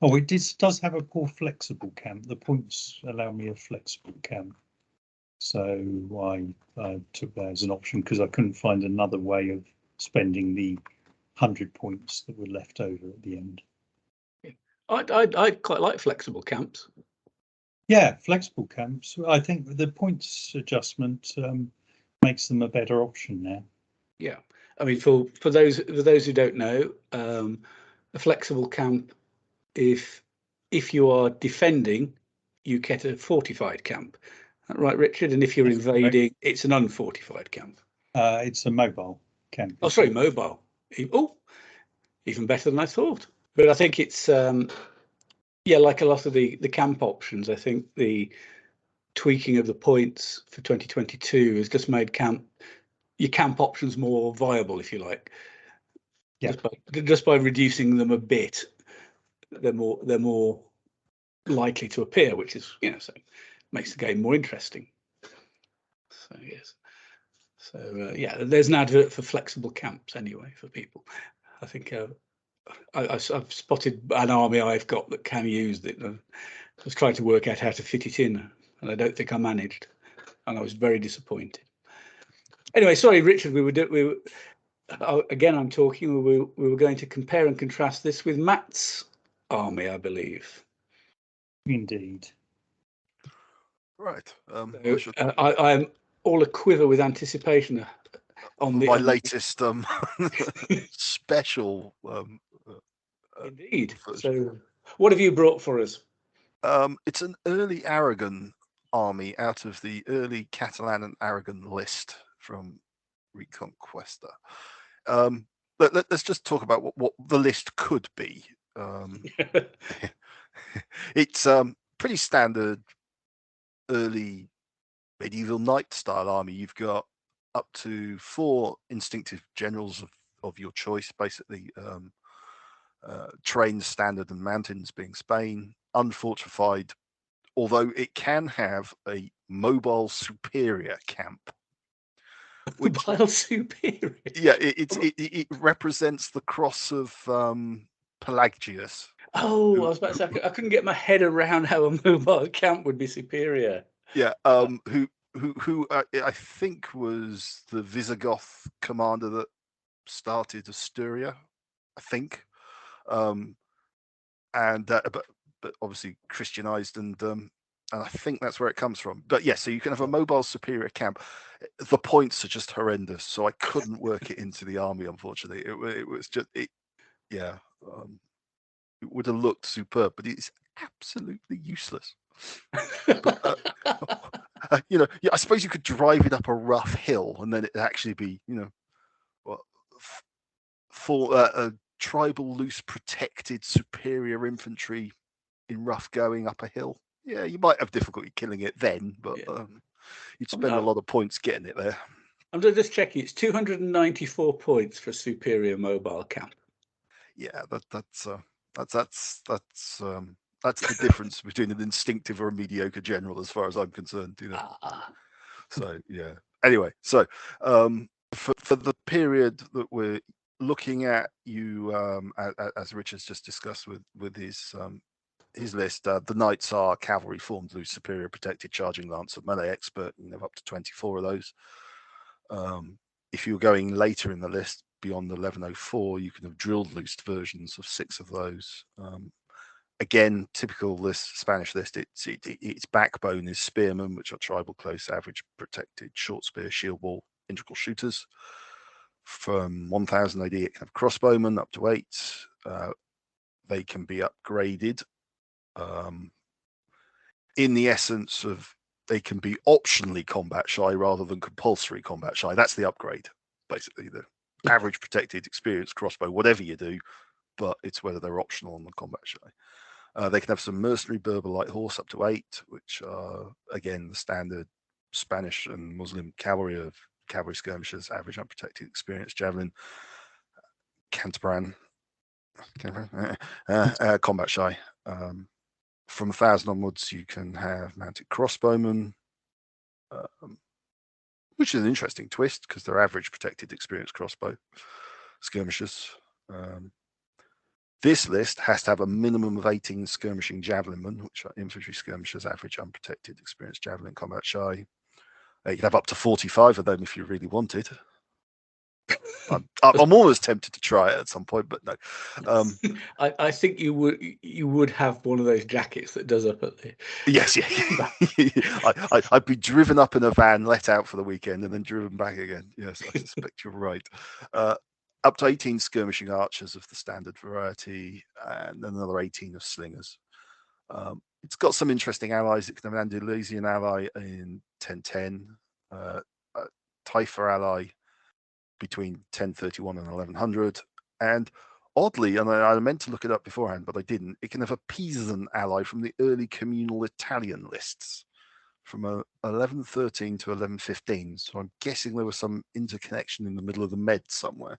Speaker 2: Oh, it does have a poor flexible camp. The points allow me a flexible camp. So I took that as an option because I couldn't find another way of spending the 100 points that were left over at the end.
Speaker 1: I quite like flexible camps.
Speaker 2: Yeah, flexible camps. I think the points adjustment makes them a better option now.
Speaker 1: Yeah, I mean, for those who don't know, a flexible camp, if you are defending, you get a fortified camp. Right, Richard? And if you're
Speaker 2: That's correct.
Speaker 1: invading, it's an unfortified camp.
Speaker 2: It's a mobile camp.
Speaker 1: Oh, sorry, mobile. Oh, even better than I thought. But I think it's yeah, like a lot of the camp options. I think the tweaking of the points for 2022 has just made your camp options more viable, if you like.
Speaker 2: Yeah.
Speaker 1: Just by reducing them a bit, they're more likely to appear, which is, so makes the game more interesting. So yes. So yeah, there's an advert for flexible camps anyway for people. I think I've spotted an army I've got that can use it. I was trying to work out how to fit it in, and I don't think I managed, and I was very disappointed. Anyway, sorry, Richard. Again, I'm talking. We were going to compare and contrast this with Matt's army, I believe.
Speaker 2: Indeed.
Speaker 3: Right.
Speaker 1: I am all a quiver with anticipation on
Speaker 3: my latest special.
Speaker 1: Indeed.
Speaker 3: version.
Speaker 1: So, what have you brought for us?
Speaker 3: It's an early Aragon army out of the early Catalan and Aragon list from Reconquista. Let's just talk about what the list could be. It's pretty standard early medieval knight style army. You've got up to 4 instinctive generals of your choice, basically. Trained, standard, and mountains being Spain. Unfortified, although it can have a mobile superior camp.
Speaker 1: Mobile superior.
Speaker 3: Yeah, it represents the cross of Pelagius.
Speaker 1: Oh, I was about to say I couldn't get my head around how a mobile camp would be superior.
Speaker 3: Yeah, who I think was the Visigoth commander that started Asturia, I think, and but obviously Christianized, and I think that's where it comes from. But yeah, so you can have a mobile superior camp. The points are just horrendous, so I couldn't work it into the army. Unfortunately, it was just yeah. It would have looked superb, but it's absolutely useless. But, yeah, I suppose you could drive it up a rough hill, and then it'd actually be, for a tribal loose protected superior infantry in rough going up a hill. Yeah, you might have difficulty killing it then, but you'd spend a lot of points getting it there.
Speaker 1: I'm just checking. It's 294 points for superior mobile camp. Yeah,
Speaker 3: that's the difference between an instinctive or a mediocre general, as far as I'm concerned. So yeah. Anyway, so for the period that we're looking at, as Richard's just discussed with his list, the knights are cavalry formed loose, superior, protected, charging lance, melee expert. You have up to 24 of those. If you're going later in the list, beyond 1104, you can have drilled loose versions of 6 of those. Again, typical list, Spanish list, its backbone is spearmen, which are tribal close, average, protected, short spear, shield wall, integral shooters. From 1000 AD, it can have crossbowmen up to 8. They can be upgraded in the essence of they can be optionally combat shy rather than compulsory combat shy. That's the upgrade, basically. The average, protected, experienced crossbow, whatever you do, but it's whether they're optional on the combat shy. They can have some mercenary Berber light horse up to 8, which are, again, the standard Spanish and Muslim cavalry of cavalry skirmishers, average, unprotected, experienced javelin, Cantabran, combat shy. From 1000 onwards, you can have mounted crossbowmen, which is an interesting twist because they're average, protected, experienced crossbow skirmishers. This list has to have a minimum of 18 skirmishing javelinmen, which are infantry skirmishers, average, unprotected, experienced javelin, combat shy. You can have up to 45 of them if you really wanted. I'm almost tempted to try it at some point, but no.
Speaker 1: I think you would have one of those jackets that does up at the.
Speaker 3: Yes, yeah. I'd be driven up in a van, let out for the weekend, and then driven back again. Yes, I suspect you're right. Up to 18 skirmishing archers of the standard variety, and another 18 of slingers. It's got some interesting allies. It can have an Andalusian ally in 1010, a Taifa ally between 1031 and 1100, and oddly, and I meant to look it up beforehand, but I didn't, it can have a Pisan ally from the early communal Italian lists from 1113 to 1115. So I'm guessing there was some interconnection in the middle of the Med somewhere.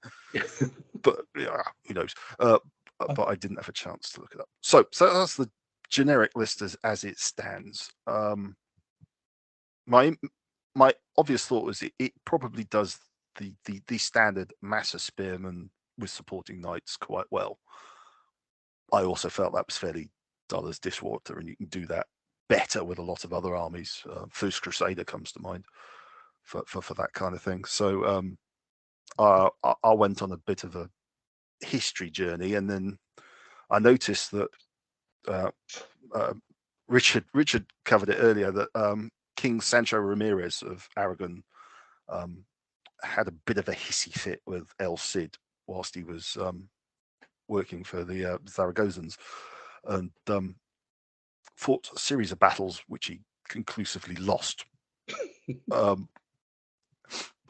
Speaker 3: But yeah, who knows? But I didn't have a chance to look it up. So that's the generic list as it stands. My obvious thought was it probably does the standard Massa spearmen with supporting knights quite well. I also felt that was fairly dull as dishwater, and you can do that better with a lot of other armies. First Crusader comes to mind for that kind of thing. So I went on a bit of a history journey, and then I noticed that Richard covered it earlier, that King Sancho Ramirez of Aragon had a bit of a hissy fit with El Cid whilst he was working for the Zaragozans, and fought a series of battles which he conclusively lost.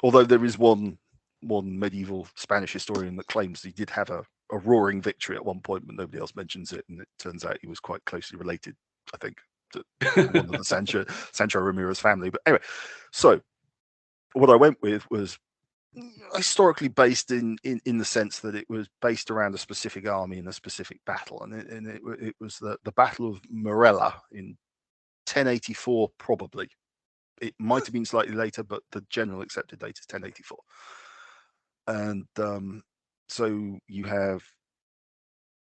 Speaker 3: Although there is one medieval Spanish historian that claims he did have a roaring victory at one point, but nobody else mentions it, and it turns out he was quite closely related, I think, to one of the Sancho Ramirez family. But anyway, so what I went with was historically based in the sense that it was based around a specific army in a specific battle, and it was the Battle of Morella in 1084, probably. It might have been slightly later, but the general accepted date is 1084. And so you have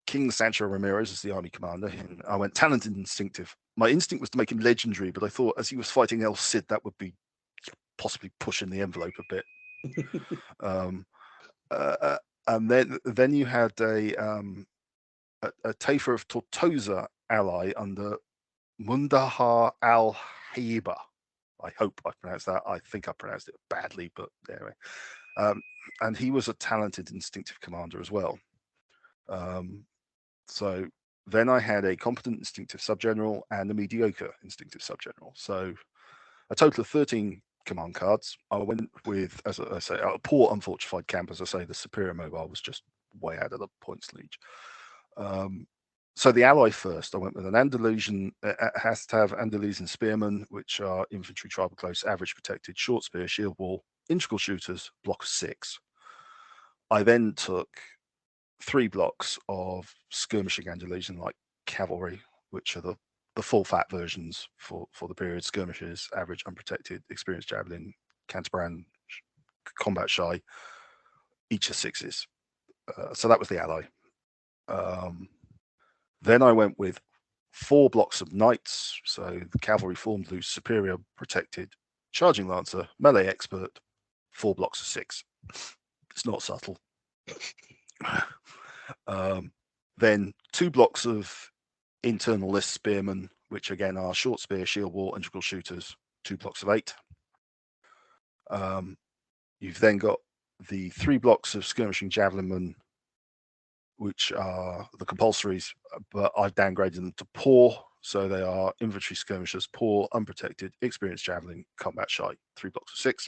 Speaker 3: King Sancho Ramirez as the army commander, and I went talented and instinctive. My instinct was to make him legendary, but I thought as he was fighting El Cid, that would be possibly pushing the envelope a bit. And then you had a Taifa of Tortosa ally under Mundahar al-Haiba. I hope I pronounced that. I think I pronounced it badly, but anyway. And he was a talented instinctive commander as well. So then I had a competent instinctive subgeneral and a mediocre instinctive subgeneral. So a total of 13 command cards. I went with, as I say, a poor unfortified camp. As I say, the superior mobile was just way out of the points liege. So the ally first, I went with an Andalusian. It has to have Andalusian spearmen, which are infantry, tribal close, average protected, short spear, shield wall, integral shooters, block of 6. I then took 3 blocks of skirmishing Andalusian like cavalry, which are the full fat versions for the period: skirmishers, average, unprotected, experienced javelin, Canterbrand, combat shy, each of 6s. So that was the ally. Then I went with 4 blocks of knights. So the cavalry formed loose, superior, protected, charging lancer, melee expert, 4 blocks of 6. It's not subtle. Then 2 blocks of internal list spearmen, which again are short spear, shield wall, integral shooters, 2 blocks of 8. You've then got the 3 blocks of skirmishing javelinmen, which are the compulsories, but I've downgraded them to poor. So they are infantry skirmishers, poor, unprotected, experienced javelin, combat shy, 3 blocks of 6.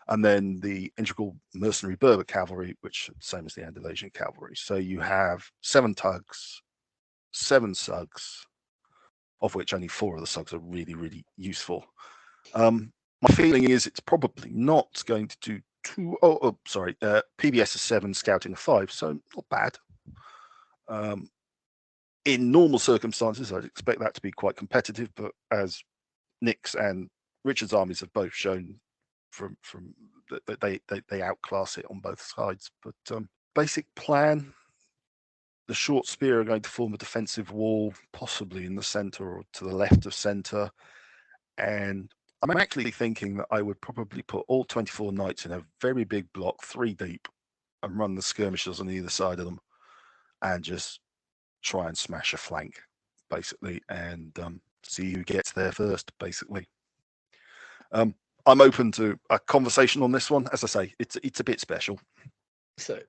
Speaker 3: And then the integral mercenary Berber cavalry, which same as the Andalusian cavalry. So you have 7 tugs, 7 sugs, of which only 4 of the sugs are really, really useful. My feeling is it's probably not going to do PBS is 7, scouting of 5, so not bad. In normal circumstances, I'd expect that to be quite competitive, but as Nick's and Richard's armies have both shown, from that they outclass it on both sides. But basic plan: the short spear are going to form a defensive wall, possibly in the center or to the left of center, and I'm actually thinking that I would probably put all 24 knights in a very big block, 3 deep, and run the skirmishers on either side of them, and just try and smash a flank, basically, and see who gets there first, basically. I'm open to a conversation on this one. As I say, it's a bit special.
Speaker 1: So,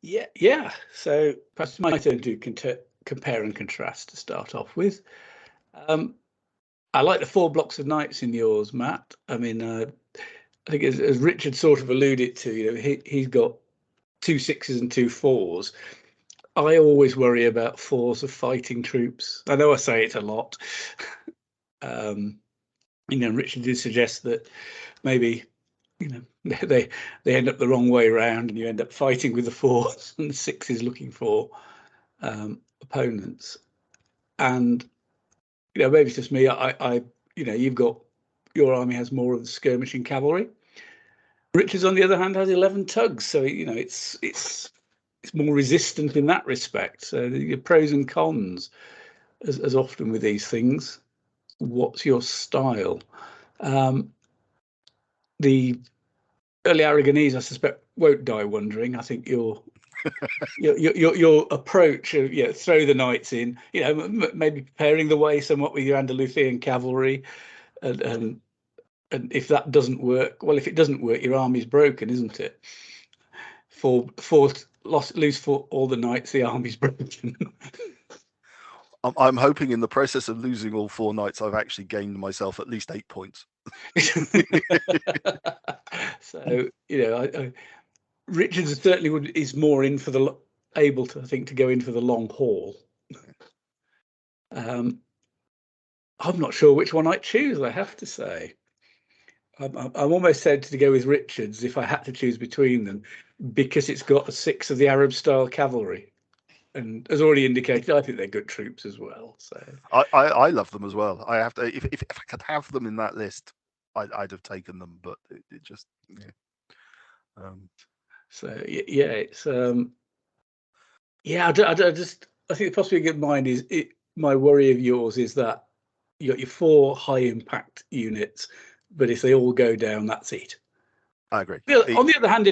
Speaker 1: yeah. So perhaps it's my turn to compare and contrast to start off with. I like the 4 blocks of knights in yours, Matt. I mean, I think as Richard sort of alluded to, he's got 2 6s and 2 4s. I always worry about 4s of fighting troops. I know I say it a lot. Richard did suggest that maybe they end up the wrong way around, and you end up fighting with the 4s and the 6s looking for opponents. And maybe it's just me. You've got, your army has more of the skirmishing cavalry. Richard's, on the other hand, has 11 tugs, so it's more resistant in that respect. So the pros and cons, as often with these things. What's your style? The early Aragonese, I suspect, won't die wondering. I think your approach, throw the knights in, maybe preparing the way somewhat with your Andalusian cavalry, and if that doesn't work, well, if it doesn't work, your army's broken, isn't it? Lose for all the knights, the army's broken.
Speaker 3: I'm hoping in the process of losing all 4 knights, I've actually gained myself at least 8 points.
Speaker 1: So, Richard certainly is more in for able to, I think, to go in for the long haul. I'm not sure which one I'd choose, I have to say. I'm almost tempted to go with Richard's if I had to choose between them, because it's got a 6 of the Arab-style cavalry. And as already indicated, I think they're good troops as well. So
Speaker 3: I love them as well. I have to, if I could have them in that list, I'd have taken them, but it just, yeah.
Speaker 1: It's I think possibly a good mind is my worry of yours is that you got your 4 high impact units, but if they all go down, that's it.
Speaker 3: I agree.
Speaker 1: On the other hand,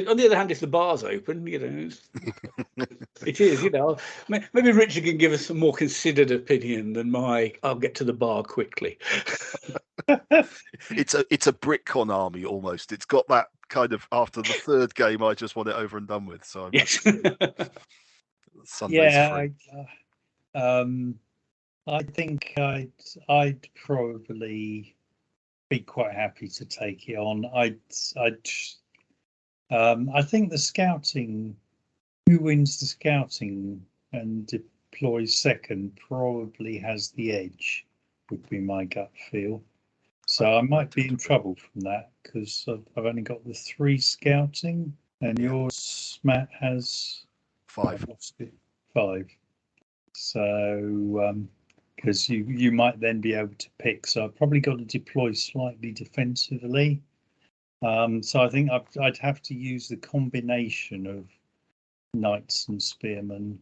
Speaker 1: if the bar's open, it is. Maybe Richard can give us some more considered opinion than I'll get to the bar quickly.
Speaker 3: It's a Britcon army almost. It's got that kind of, after the 3rd game, I just want it over and done with. So
Speaker 1: yes.
Speaker 2: I think I'd probably be quite happy to take it on. I think the scouting, who wins the scouting and deploys second, probably has the edge, would be my gut feel. So I might be in trouble from that, because I've only got the 3 scouting, and yours, Matt, has
Speaker 3: 5.
Speaker 2: 5. So because you might then be able to pick. So I've probably got to deploy slightly defensively. So I think I'd have to use the combination of knights and spearmen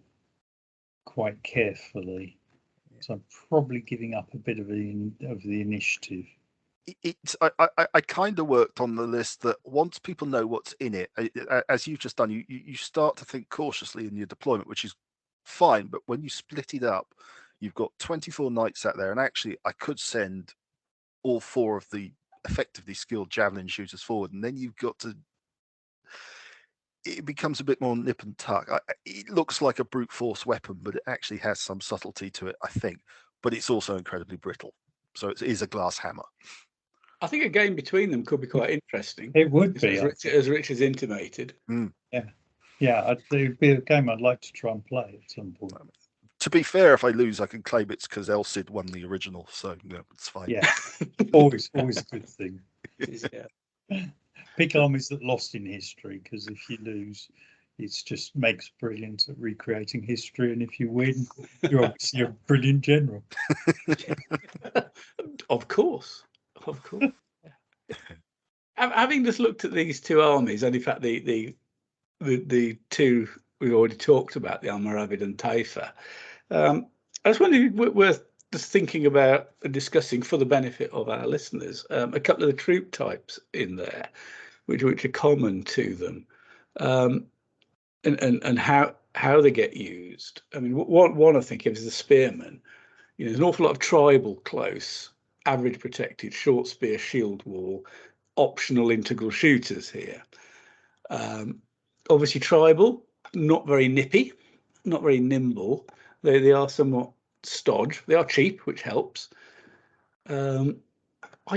Speaker 2: quite carefully. So I'm probably giving up a bit of the initiative.
Speaker 3: I kind of worked on the list that once people know what's in it, as you've just done, you start to think cautiously in your deployment, which is fine. But when you split it up, you've got 24 knights out there, and actually I could send all 4 of the effectively skilled javelin shooters forward, and then you've got to, it becomes a bit more nip and tuck. It looks like a brute force weapon, but it actually has some subtlety to it, I think. But it's also incredibly brittle, so it is a glass hammer.
Speaker 1: I think a game between them could be quite interesting.
Speaker 2: It would be,
Speaker 1: as Rich has intimated.
Speaker 2: Yeah, it'd be a game I'd like to try and play at some point.
Speaker 3: To be fair, if I lose, I can claim it's because Elcid won the original, so it's fine.
Speaker 2: Yeah, always a good thing. Pick armies that lost in history, because if you lose, it's just Meg's brilliant at recreating history, and if you win, you're obviously a brilliant general.
Speaker 1: Of course. Having just looked at these 2 armies, and in fact the 2 we've already talked about, the Almoravid and Taifa, I was wondering if it worth just thinking about and discussing for the benefit of our listeners a couple of the troop types in there, which are common to them, and how they get used. I mean, one I think of is the spearman. You know, there's an awful lot of tribal close, average protected, short spear, shield wall, optional integral shooters here. Obviously tribal, not very nippy, not very nimble. They are somewhat stodge. They are cheap, which helps. I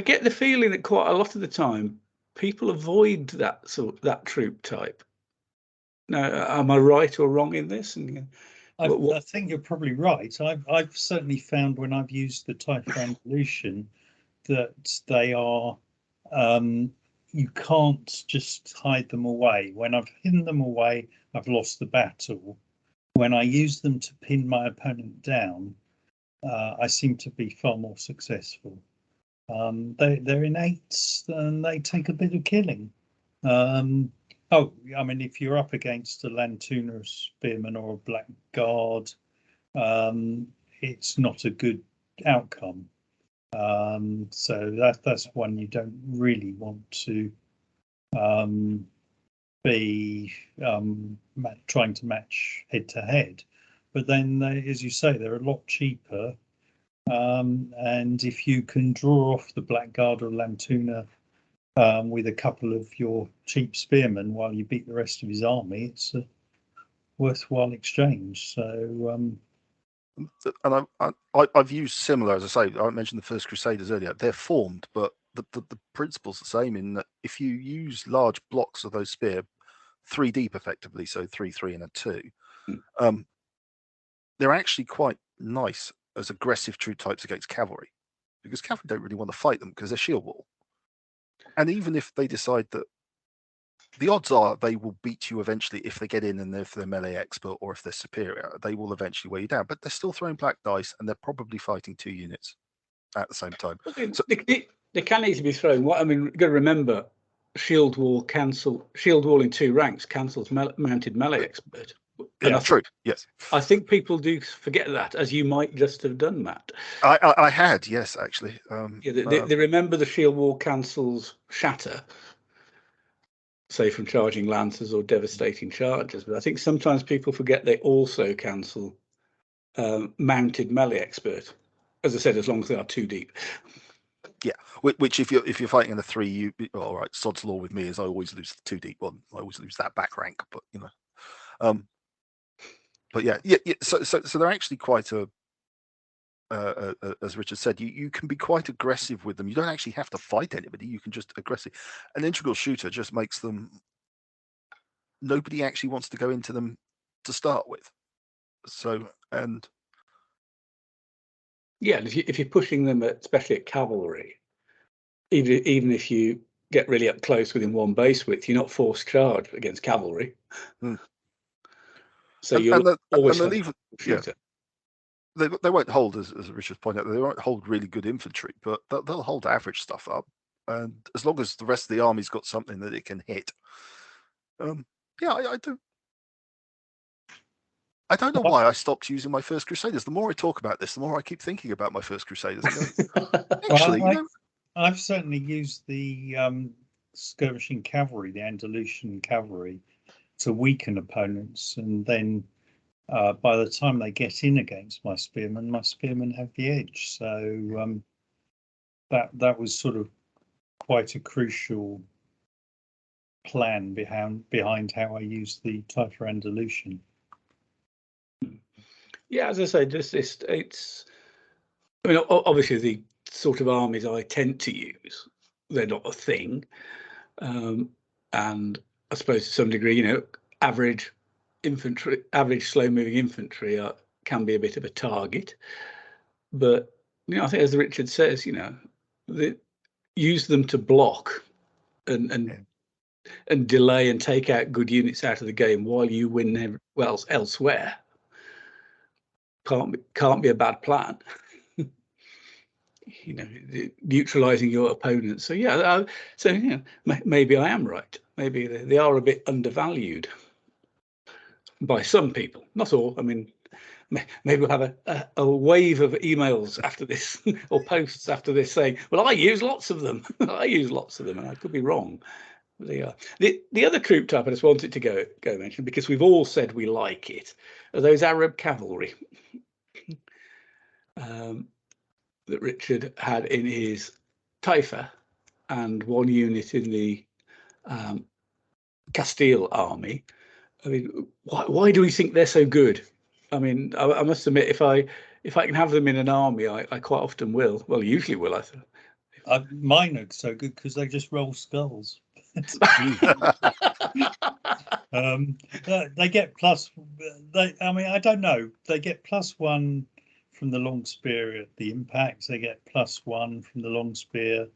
Speaker 1: get the feeling that quite a lot of the time people avoid that troop type. Now, am I right or wrong in this? And
Speaker 2: I think you're probably right. I've certainly found when I've used the Typha Andalusian that they are, you can't just hide them away. When I've hidden them away, I've lost the battle. When I use them to pin my opponent down, I seem to be far more successful. They're innate and they take a bit of killing. Oh, I mean, if you're up against a Lantuna, spearman, or a blackguard, it's not a good outcome. So that's one you don't really want to be trying to match head to head. But then, as you say, they're a lot cheaper. And if you can draw off the blackguard or Lantuna with a couple of your cheap spearmen while you beat the rest of his army, it's a worthwhile exchange. So,
Speaker 3: and I've used similar, as I say. I mentioned the First Crusaders earlier. They're formed, but the principle's the same in that if you use large blocks of those spear, 3 deep effectively, so 3, 3, and a 2, they're actually quite nice as aggressive troop types against cavalry, because cavalry don't really want to fight them because they're shield wall. And even if they decide that, the odds are they will beat you eventually if they get in, and if they're melee expert or if they're superior, they will eventually wear you down. But they're still throwing black dice, and they're probably fighting 2 units at the same time.
Speaker 1: So, they can easily be thrown. What I mean, you've got to remember, shield wall in 2 ranks cancels mounted melee expert. And
Speaker 3: yeah, true. Yes,
Speaker 1: I think people do forget that, as you might just have done, Matt.
Speaker 3: I had, yes, actually.
Speaker 1: They remember the shield wall cancels shatter, say from charging lancers or devastating charges, but I think sometimes people forget they also cancel mounted melee expert. As I said, as long as they are 2 deep.
Speaker 3: Yeah, which if you're fighting in a 3, you all right. Sod's law with me is I always lose the 2 deep one. I always lose that back rank, but you know. But yeah. So they're actually quite as Richard said, you can be quite aggressive with them. You don't actually have to fight anybody. You can just aggressive. An integral shooter just makes them. Nobody actually wants to go into them to start with. So and
Speaker 1: yeah, and if you're pushing them, especially at cavalry, even if you get really up close within 1 base width, you're not forced charge against cavalry. So you'll always have
Speaker 3: even,
Speaker 1: shooter.
Speaker 3: Yeah, they won't hold, as Richard's pointed out, they won't hold really good infantry, but they'll hold average stuff up. And as long as the rest of the army's got something that it can hit, yeah, I don't know why I stopped using my First Crusaders. The more I talk about this, the more I keep thinking about my First Crusaders. Actually,
Speaker 2: I've certainly used the skirmishing cavalry, the Andalusian cavalry, to weaken opponents, and then by the time they get in against my spearmen have the edge. So that was sort of quite a crucial plan behind how I used the Typha Andalusian.
Speaker 1: Yeah, as I say, it's. I mean, obviously, the sort of armies I tend to use, they're not a thing, and I suppose to some degree, you know, average slow-moving infantry can be a bit of a target. But you know, I think as Richard says, you know, use them to block and delay and take out good units out of the game while you win elsewhere. Can't be a bad plan. You know, neutralizing your opponent. So yeah, so you know, maybe I am right. Maybe they are a bit undervalued by some people, not all. I mean, maybe we'll have a wave of emails after this or posts after this saying, well, I use lots of them. I use lots of them, and I could be wrong. They are. The other troop type I just wanted to go mention, because we've all said we like it, are those Arab cavalry that Richard had in his Taifa and one unit in the Castile army. I mean, why do we think they're so good? I mean, I must admit, if I can have them in an army, I quite often will. Well, usually will.
Speaker 2: Mine are so good because they just roll skulls. They get plus. I mean, I don't know. They get +1 from the long spear at the impacts. They get +1 from the long spear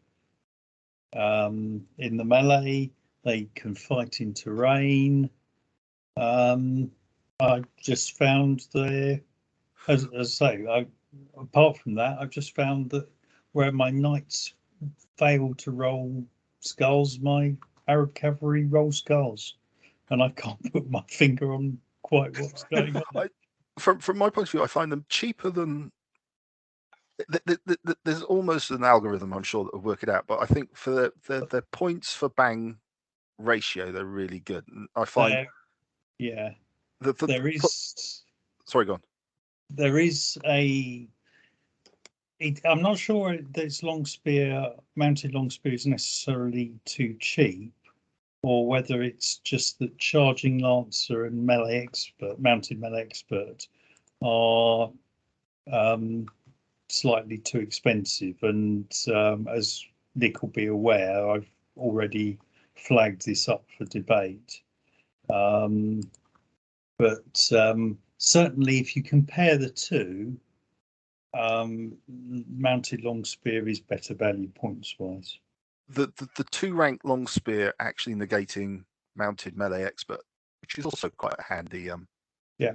Speaker 2: in the melee. They can fight in terrain. I just found as I say, apart from that, I've just found that where my knights fail to roll skulls, my Arab cavalry roll skulls, and I can't put my finger on quite what's going on.
Speaker 3: From my point of view, I find them cheaper than. There's almost an algorithm, I'm sure, that will work it out, but I think for their points for bang ratio, they're really good. And I find,
Speaker 2: yeah,
Speaker 3: there is. Sorry, go on.
Speaker 2: There is I'm not sure this mounted long spear is necessarily too cheap, or whether it's just that charging lancer and mounted melee expert are slightly too expensive. And as Nick will be aware, I've already flagged this up for debate. But certainly, if you compare the two, mounted long spear is better value points wise.
Speaker 3: The 2-rank long spear actually negating mounted melee expert, which is also quite handy.
Speaker 2: Yeah,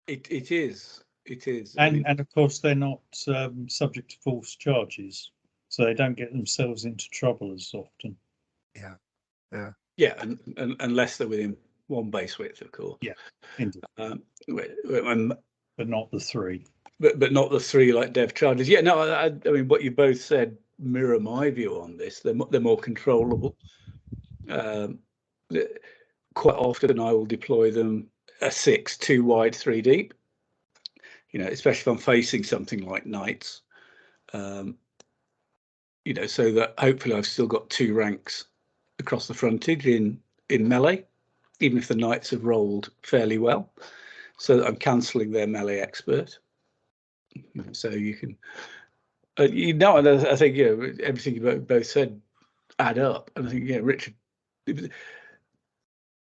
Speaker 1: it is.
Speaker 2: And of course they're not subject to false charges, so they don't get themselves into trouble as often.
Speaker 3: Yeah,
Speaker 1: and unless they're within 1 base width, of course.
Speaker 2: Yeah, indeed.
Speaker 1: But
Speaker 2: not the 3.
Speaker 1: But not the 3 like dev charges. Yeah, no, I mean, what you both said mirror my view on this. They're more controllable. Quite often I will deploy them a 6, 2 wide, 3 deep. You know, especially if I'm facing something like knights. You know, so that hopefully I've still got 2 ranks across the frontage in melee, even if the knights have rolled fairly well, so that I'm cancelling their melee expert. So you can, I think everything you both said add up, and I think Richard,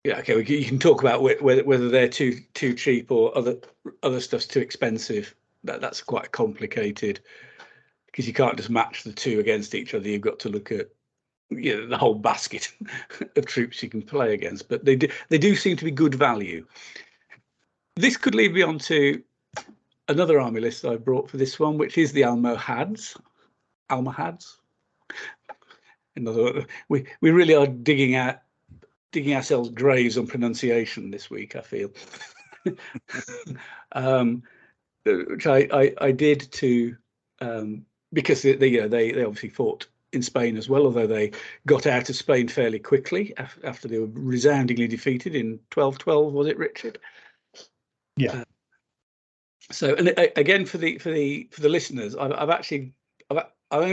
Speaker 1: okay, you can talk about whether they're too cheap or other stuff's too expensive. That's quite complicated, because you can't just match the 2 against each other. You've got to look at the whole basket of troops you can play against. But they do seem to be good value. This could lead me on to another army list I brought for this one, which is the Almohads. In other words, we really are digging ourselves graves on pronunciation this week, I feel. Which I did to because they obviously fought in Spain as well, although they got out of Spain fairly quickly after they were resoundingly defeated in 1212. Was it, Richard?
Speaker 2: Yeah.
Speaker 1: So, and again, for the listeners, I'm only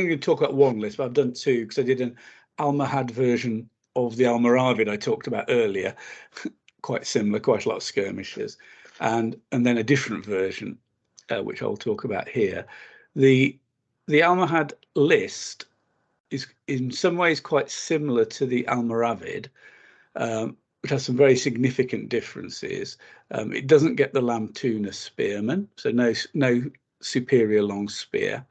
Speaker 1: going to talk about one list, but I've done 2, because I did an Almohad version of the Almoravid I talked about earlier, quite similar, quite a lot of skirmishes, and then a different version, which I'll talk about here. The Almohad list is in some ways quite similar to the Almoravid, which has some very significant differences. It doesn't get the Lamtuna spearman, so no superior long spear.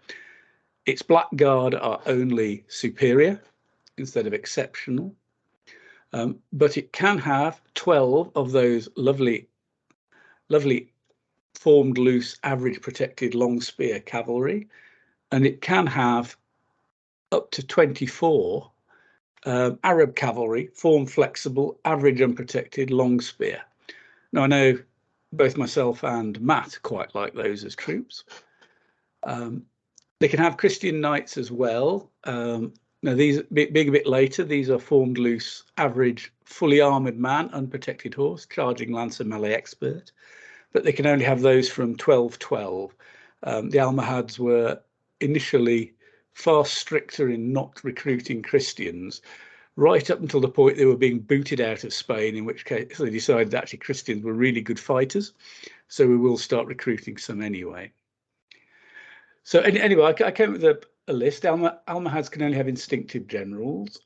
Speaker 1: Its blackguard are only superior instead of exceptional, but it can have 12 of those lovely formed loose average protected long spear cavalry, and it can have up to 24 Arab cavalry, form flexible, average unprotected long spear. Now, I know both myself and Matt quite like those as troops. They can have Christian knights as well. Now, these being a bit later, these are formed loose, average, fully armoured man, unprotected horse, charging lancer, melee expert. But they can only have those from 1212. The Almohads were initially far stricter in not recruiting Christians, right up until the point they were being booted out of Spain, in which case they decided that actually Christians were really good fighters. So we will start recruiting some anyway. So anyway, I came up with a list. Almohads can only have instinctive generals.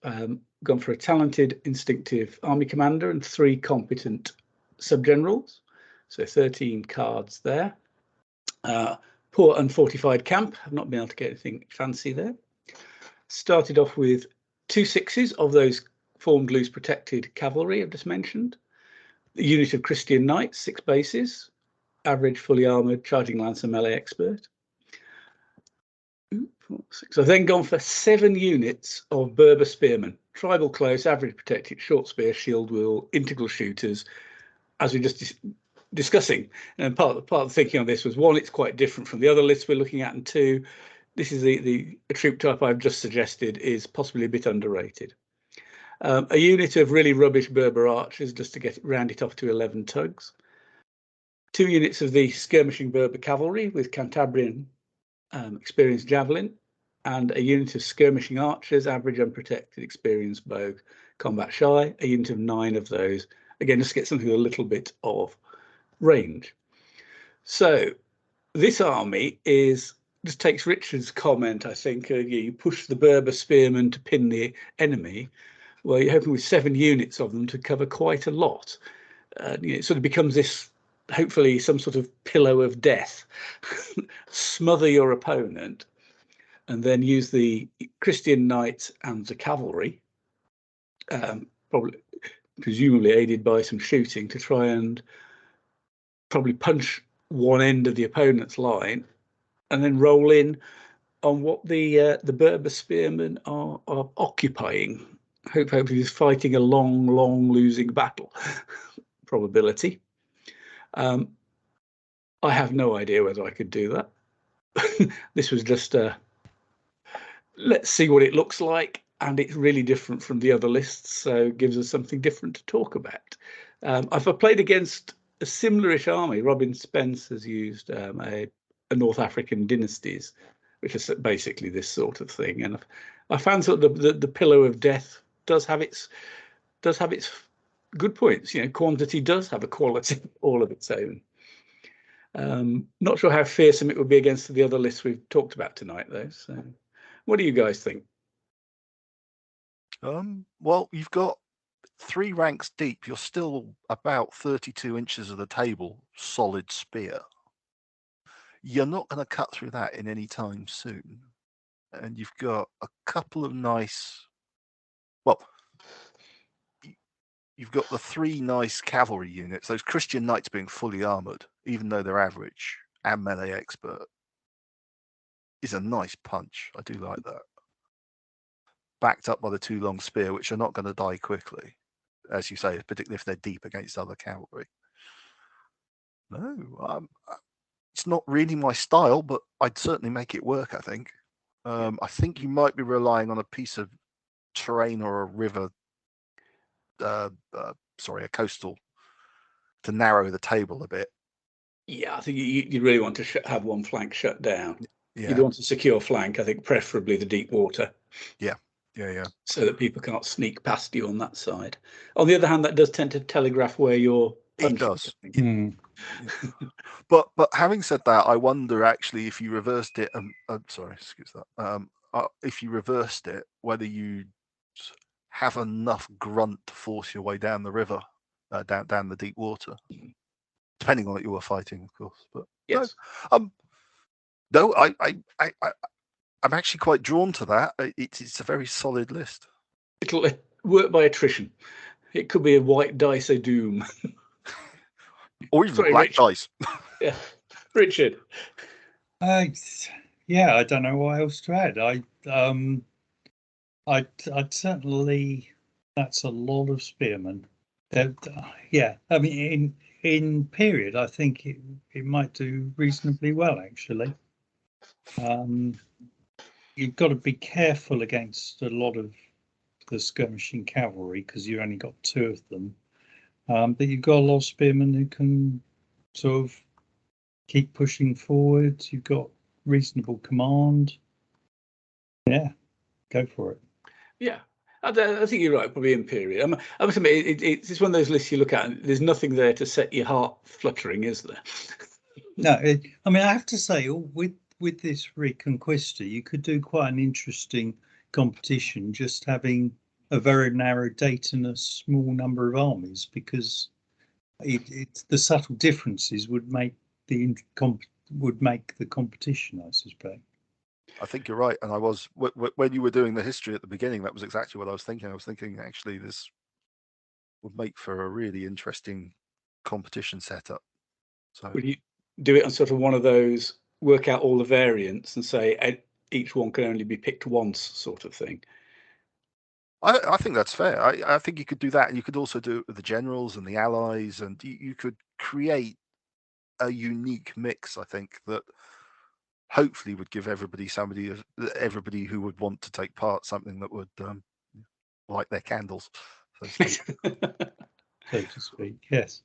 Speaker 1: Gone for a talented instinctive army commander and 3 competent subgenerals. So 13 cards there. Poor unfortified camp. I've not been able to get anything fancy there. Started off with 2 6s of those formed loose protected cavalry I've just mentioned. The unit of Christian knights, 6 bases. Average, fully armoured, charging lancer, melee expert. 4, 6. I've then gone for 7 units of Berber spearmen, tribal close, average protected, short spear, shield wheel, integral shooters, as we just discussing. And part of the thinking on this was, 1, it's quite different from the other lists we're looking at, and 2, this is the troop type I've just suggested is possibly a bit underrated. A unit of really rubbish Berber archers just to round it off to 11 tugs. 2 units of the skirmishing Berber cavalry with Cantabrian experienced javelin, and a unit of skirmishing archers, average unprotected, experienced bow, combat shy. A unit of 9 of those, again just to get something with a little bit of range. So this army just takes Richard's comment, I think, you push the Berber spearmen to pin the enemy. Well, you're hoping with 7 units of them to cover quite a lot. It sort of becomes this, hopefully, some sort of pillow of death. Smother your opponent, and then use the Christian knights and the cavalry, presumably aided by some shooting, to try and probably punch one end of the opponent's line, and then roll in on what the Berber spearmen are occupying. Hopefully, is fighting a long losing battle probability. I have no idea whether I could do that. This was just let's see what it looks like, and it's really different from the other lists, so it gives us something different to talk about. I've played against a similar-ish army. Robin Spence has used a North African dynasties, which is basically this sort of thing, and I found sort of the pillow of death does have its good points. Quantity does have a quality all of its own. Not sure how fearsome it would be against the other lists we've talked about tonight, though. So, what do you guys think?
Speaker 3: Well, you've got 3 ranks deep. You're still about 32 inches of the table, solid spear. You're not going to cut through that in any time soon. And you've got a couple of nice, well, you've got the 3 nice cavalry units, those Christian knights being fully armoured, even though they're average, and melee expert, is a nice punch. I do like that. Backed up by the 2 long spear, which are not going to die quickly, as you say, particularly if they're deep against other cavalry. No, it's not really my style, but I'd certainly make it work, I think. I think you might be relying on a piece of terrain or a river, a coastal, to narrow the table a bit.
Speaker 1: Yeah, I think you really want to have one flank shut down.
Speaker 3: Yeah.
Speaker 1: You'd want a secure flank, I think, preferably the deep water.
Speaker 3: Yeah.
Speaker 1: So that people can't sneak past you on that side. On the other hand, that does tend to telegraph where you're punching.
Speaker 3: It does. But having said that, I wonder actually if you reversed it. Excuse that. If you reversed it, whether you have enough grunt to force your way down the river, down the deep water, depending on what you were fighting, of course. But
Speaker 1: yes,
Speaker 3: no, I'm actually quite drawn to that. It's a very solid list.
Speaker 1: It'll work by attrition. It could be a white dice of doom.
Speaker 3: Or even black dice.
Speaker 1: Yeah. Richard.
Speaker 2: Yeah, I don't know what else to add. I'd certainly, that's a lot of spearmen. Yeah, I mean, in period, I think it might do reasonably well, actually. You've got to be careful against a lot of the skirmishing cavalry because you only got 2 of them. But you've got a lot of spearmen who can sort of keep pushing forward. You've got reasonable command. Yeah, go for it.
Speaker 1: Yeah, I think you're right. Probably in period. I must admit, it's one of those lists you look at, and there's nothing there to set your heart fluttering, is there?
Speaker 2: No, I mean, I have to say, with this Reconquista, you could do quite an interesting competition just having a very narrow date and a small number of armies, because the subtle differences would make the competition, I suspect.
Speaker 3: I think you're right, and I was when you were doing the history at the beginning. That was exactly what I was thinking. I was thinking actually this would make for a really interesting competition setup. So
Speaker 1: Would you do it on sort of one of those, work out all the variants and say each one can only be picked once, sort of thing?
Speaker 3: I think that's fair. I think you could do that, and you could also do it with the generals and the allies, and you could create a unique mix. I think that hopefully would give everybody who would want to take part something that would light their candles, so to speak.
Speaker 2: So to speak, yes.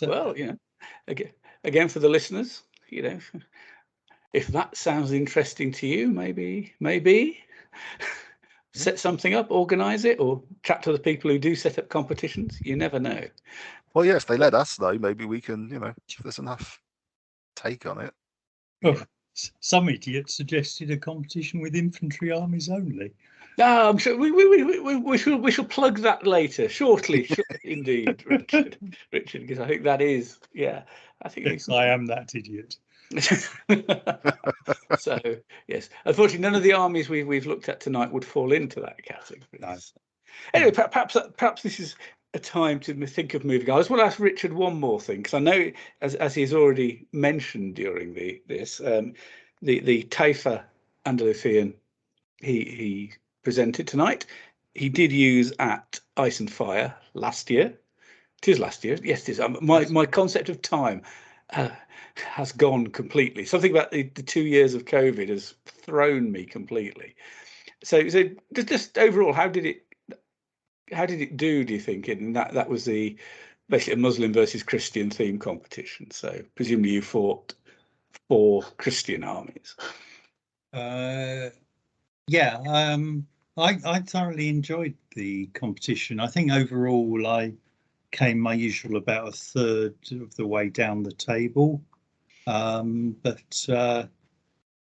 Speaker 1: Well, again for the listeners, if that sounds interesting to you, maybe set something up, organize it, or chat to the people who do set up competitions. You never know.
Speaker 3: Well, yes, they let us know. Maybe we can, if there's enough take on it.
Speaker 2: Well, some idiot suggested a competition with infantry armies only.
Speaker 1: No, I'm sure we shall plug that later, shortly indeed, Richard, because I think that is, I think
Speaker 2: yes, I am that idiot.
Speaker 1: So yes, unfortunately, none of the armies we've looked at tonight would fall into that category.
Speaker 2: No.
Speaker 1: Anyway, perhaps this is a time to think of moving on. I just want to ask Richard one more thing, because I know, as he's already mentioned during the Taifa Andalusian he presented tonight, he did use at Ice and Fire last year. It is last year. Yes, it is. My concept of time has gone completely. Something about the 2 years of COVID has thrown me completely. So just overall, how did it do you think? And that was basically a Muslim versus Christian theme competition. So presumably you fought 4 Christian armies.
Speaker 2: I thoroughly enjoyed the competition. I think overall I came my usual about a third of the way down the table, but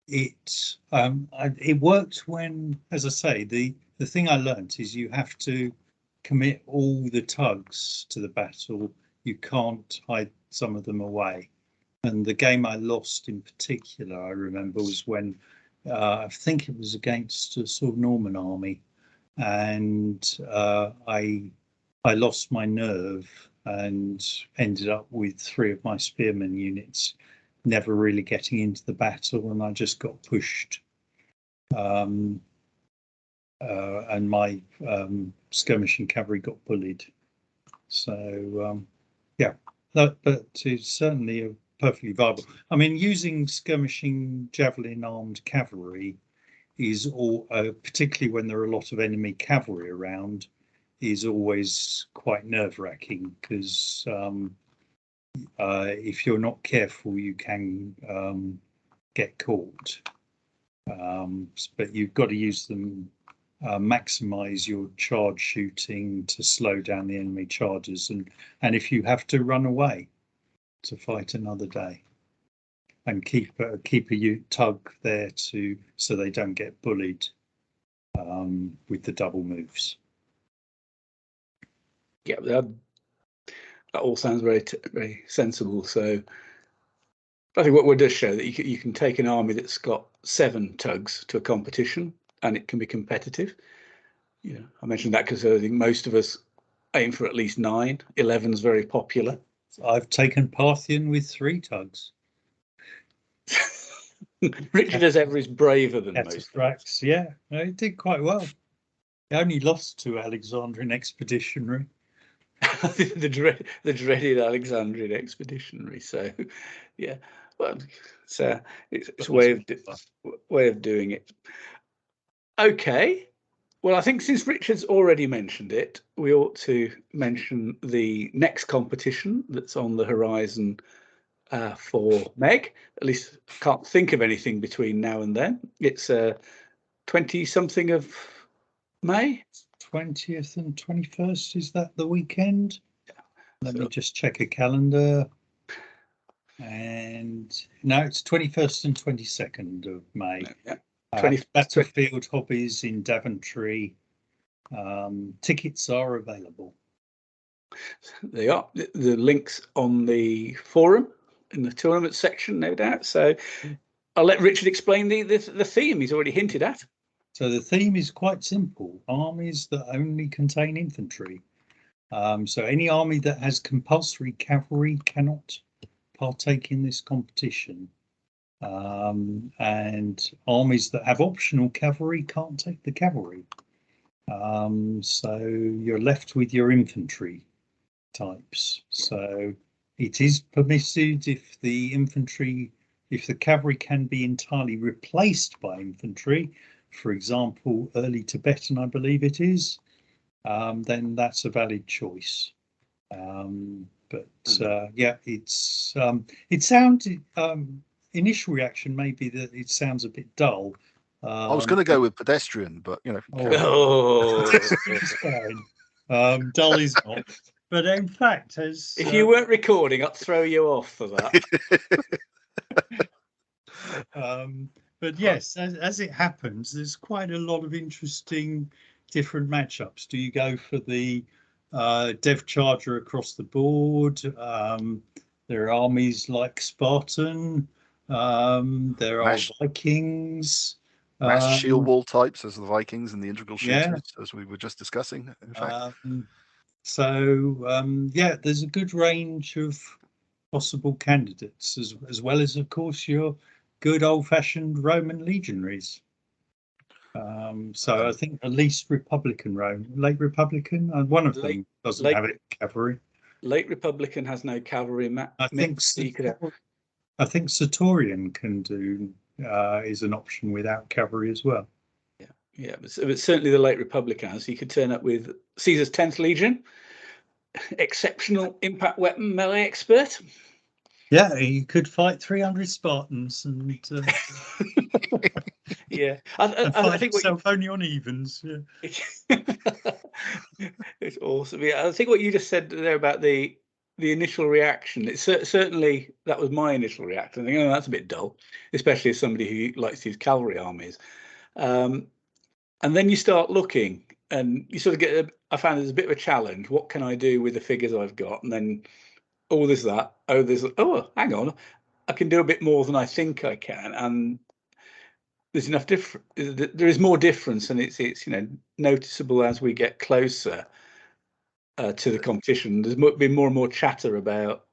Speaker 2: it worked when, as I say, the thing I learnt is you have to commit all the tugs to the battle. You can't hide some of them away. And the game I lost in particular, I remember, was when I think it was against a sort of Norman army, and I lost my nerve and ended up with 3 of my spearmen units never really getting into the battle, and I just got pushed. And my skirmishing cavalry got bullied. So but it's certainly a perfectly viable. I mean, using skirmishing javelin armed cavalry is particularly when there are a lot of enemy cavalry around, is always quite nerve-wracking, because if you're not careful, you can get caught. But you've got to use them, maximize your charge shooting to slow down the enemy charges, and if you have to run away to fight another day, and keep a tug there so they don't get bullied with the double moves.
Speaker 1: Yeah, that all sounds very very sensible. So I think what does show that you can take an army that's got 7 tugs to a competition and it can be competitive. I mentioned that because I think most of us aim for at least 9. 11 is very popular.
Speaker 2: I've taken Parthian with 3 tugs.
Speaker 1: Richard, as ever, is braver than most.
Speaker 2: Yeah, no, he did quite well. He only lost to Alexandrian Expeditionary.
Speaker 1: the dreaded Alexandrian expeditionary. So, yeah, well, it's a way of doing it. Okay. Well, I think since Richard's already mentioned it, we ought to mention the next competition that's on the horizon for MeG. At least I can't think of anything between now and then. It's 20-something of May.
Speaker 2: 20th and 21st, is that the weekend? Let
Speaker 1: So-
Speaker 2: me just check a calendar. And no, it's 21st and 22nd of May.
Speaker 1: Yeah.
Speaker 2: Battlefield Hobbies in Daventry. Tickets are available.
Speaker 1: They are. The links on the forum in the tournament section, no doubt. So I'll let Richard explain the theme he's already hinted at.
Speaker 2: So the theme is quite simple: armies that only contain infantry. So any army that has compulsory cavalry cannot partake in this competition. And armies that have optional cavalry can't take the cavalry. So you're left with your infantry types. So it is permitted if the cavalry can be entirely replaced by infantry, for example, early Tibetan, I believe it is, then that's a valid choice. Yeah, it sounded, initial reaction may be that it sounds a bit dull.
Speaker 3: I was going to go with pedestrian, but you know.
Speaker 2: It's fine. Dull is not. But in fact,
Speaker 1: if you weren't recording, I'd throw you off for that.
Speaker 2: But yes, as it happens, there's quite a lot of interesting different matchups. Do you go for the Dev Charger across the board? There are armies like Spartan. There are Vikings.
Speaker 3: Mass shield wall types as the Vikings and the integral shooters,
Speaker 2: yeah.
Speaker 3: as we were just discussing, in fact.
Speaker 2: Yeah, there's a good range of possible candidates, as well as, of course, your good old-fashioned Roman legionaries. I think at least Republican Rome, late Republican, one of them doesn't have any cavalry.
Speaker 1: Late Republican has no cavalry.
Speaker 2: I think Sertorian can do is an option without cavalry as well.
Speaker 1: Yeah, but certainly the late Republican has. You could turn up with Caesar's 10th Legion, exceptional impact weapon melee expert.
Speaker 2: Yeah, you could fight 300 Spartans and
Speaker 1: yeah,
Speaker 2: I think only on evens. Yeah.
Speaker 1: It's awesome. Yeah, I think what you just said there about the initial reaction, it's certainly that was my initial reaction. I think, oh, that's a bit dull, especially as somebody who likes these cavalry armies. And then you start looking, and you sort of get. I found there's a bit of a challenge. What can I do with the figures I've got? And then, there's that. Hang on, I can do a bit more than I think I can, and there's enough there is more difference, and it's noticeable as we get closer to the competition. There's been more and more chatter about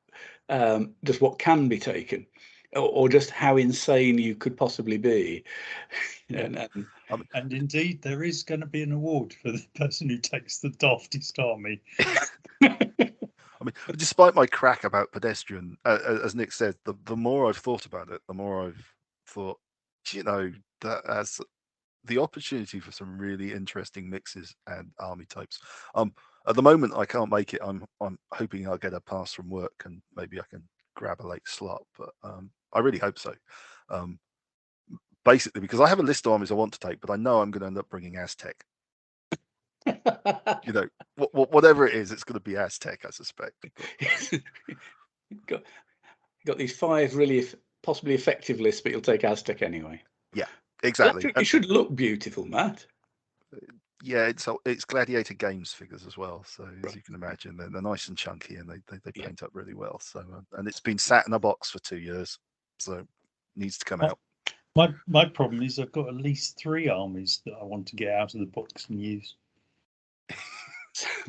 Speaker 1: just what can be taken, or just how insane you could possibly be.
Speaker 2: And indeed, there is going to be an award for the person who takes the daftest army.
Speaker 3: I mean, despite my crack about pedestrian, as Nick said, the more I've thought about it, the more I've thought, that has the opportunity for some really interesting mixes and army types. At the moment, I can't make it. I'm hoping I'll get a pass from work and maybe I can grab a late slot, but I really hope so. Basically, because I have a list of armies I want to take, but I know I'm going to end up bringing Aztec. Whatever it is, it's going to be Aztec, I suspect.
Speaker 1: got these 5 really possibly effective lists, but you'll take Aztec anyway.
Speaker 3: Yeah, exactly.
Speaker 1: It should look beautiful, Matt.
Speaker 3: Yeah, it's Gladiator Games figures as well. So as you can imagine, they're nice and chunky, and they paint up really well. So and it's been sat in a box for 2 years, so it needs to come out.
Speaker 2: My problem is I've got at least 3 armies that I want to get out of the box and use.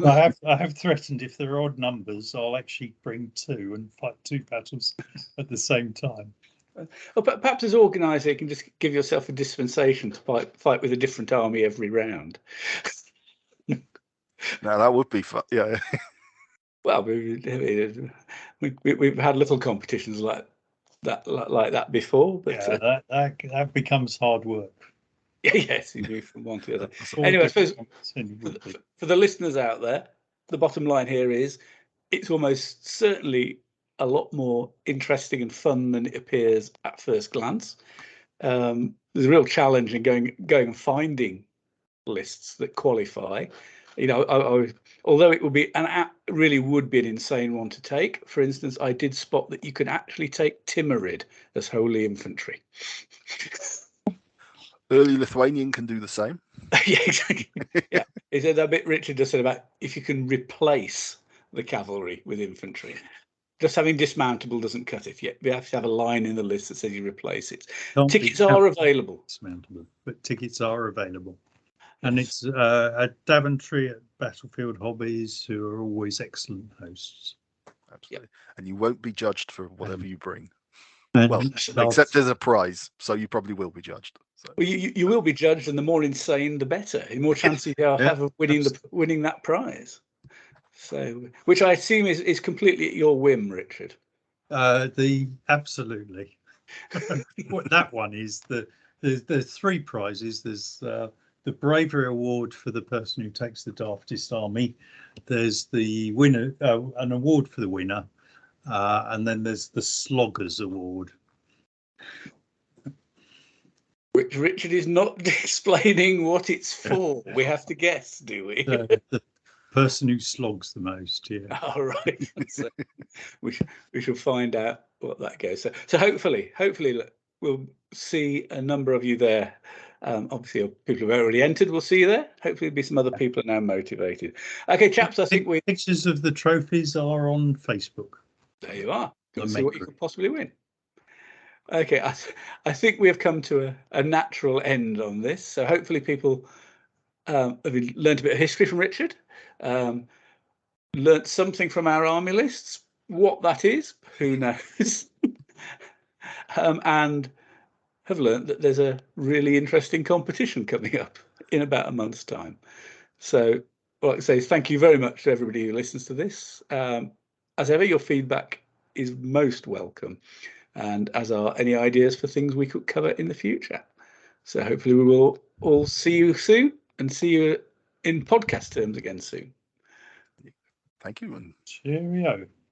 Speaker 2: I have threatened if there are odd numbers, I'll actually bring 2 and fight 2 battles at the same time.
Speaker 1: But perhaps as organizer, you can just give yourself a dispensation to fight with a different army every round.
Speaker 3: Now that would be fun. Yeah.
Speaker 1: Well, we've had little competitions like that before, but
Speaker 2: Yeah, that becomes hard work.
Speaker 1: yes, you move from one to the other.
Speaker 2: That's all
Speaker 1: Anyway, I suppose
Speaker 2: it would be.
Speaker 1: for the listeners out there, the bottom line here is it's almost certainly a lot more interesting and fun than it appears at first glance. There's a real challenge in going and finding lists that qualify. You know, although it would be really would be an insane one to take. For instance, I did spot that you can actually take Timurid as holy infantry.
Speaker 3: Early Lithuanian can do the same.
Speaker 1: Yeah, exactly. Yeah, is that a bit Richard just said about if you can replace the cavalry with infantry? Just having dismountable doesn't cut it yet. We have to have a line in the list that says you replace it. Tickets are available.
Speaker 2: Dismountable, but tickets are available. And it's at Daventry at Battlefield Hobbies, who are always excellent hosts.
Speaker 3: Absolutely. Yep. And you won't be judged for whatever you bring.
Speaker 2: And
Speaker 3: well, except as a prize, so you probably will be judged. So.
Speaker 1: Well, you will be judged, and the more insane, the better. The more chances you have of winning that prize. So, which I assume is completely at your whim, Richard.
Speaker 2: Absolutely. What that one is there's three prizes. There's the Bravery Award for the person who takes the daftest army. There's the winner, an award for the winner, and then there's the Sloggers Award.
Speaker 1: Which Richard is not explaining what it's for. We have to guess, do we?
Speaker 2: The person who slogs the most, yeah.
Speaker 1: All right. So we shall find out what that goes. So hopefully we'll see a number of you there. Obviously, people who've already entered will see you there. Hopefully, there'll be some other people now motivated. Okay, chaps, I think
Speaker 2: pictures of the trophies are on Facebook.
Speaker 1: There you are. You'll see what you could possibly win. Okay, I think we have come to a natural end on this. So hopefully people have learned a bit of history from Richard, learnt something from our army lists. What that is, who knows? And have learnt that there's a really interesting competition coming up in about a month's time. So, like I say, thank you very much to everybody who listens to this. As ever, your feedback is most welcome, and as are any ideas for things we could cover in the future. So hopefully we will all see you soon and see you in podcast terms again soon.
Speaker 3: Thank you. And
Speaker 2: cheerio.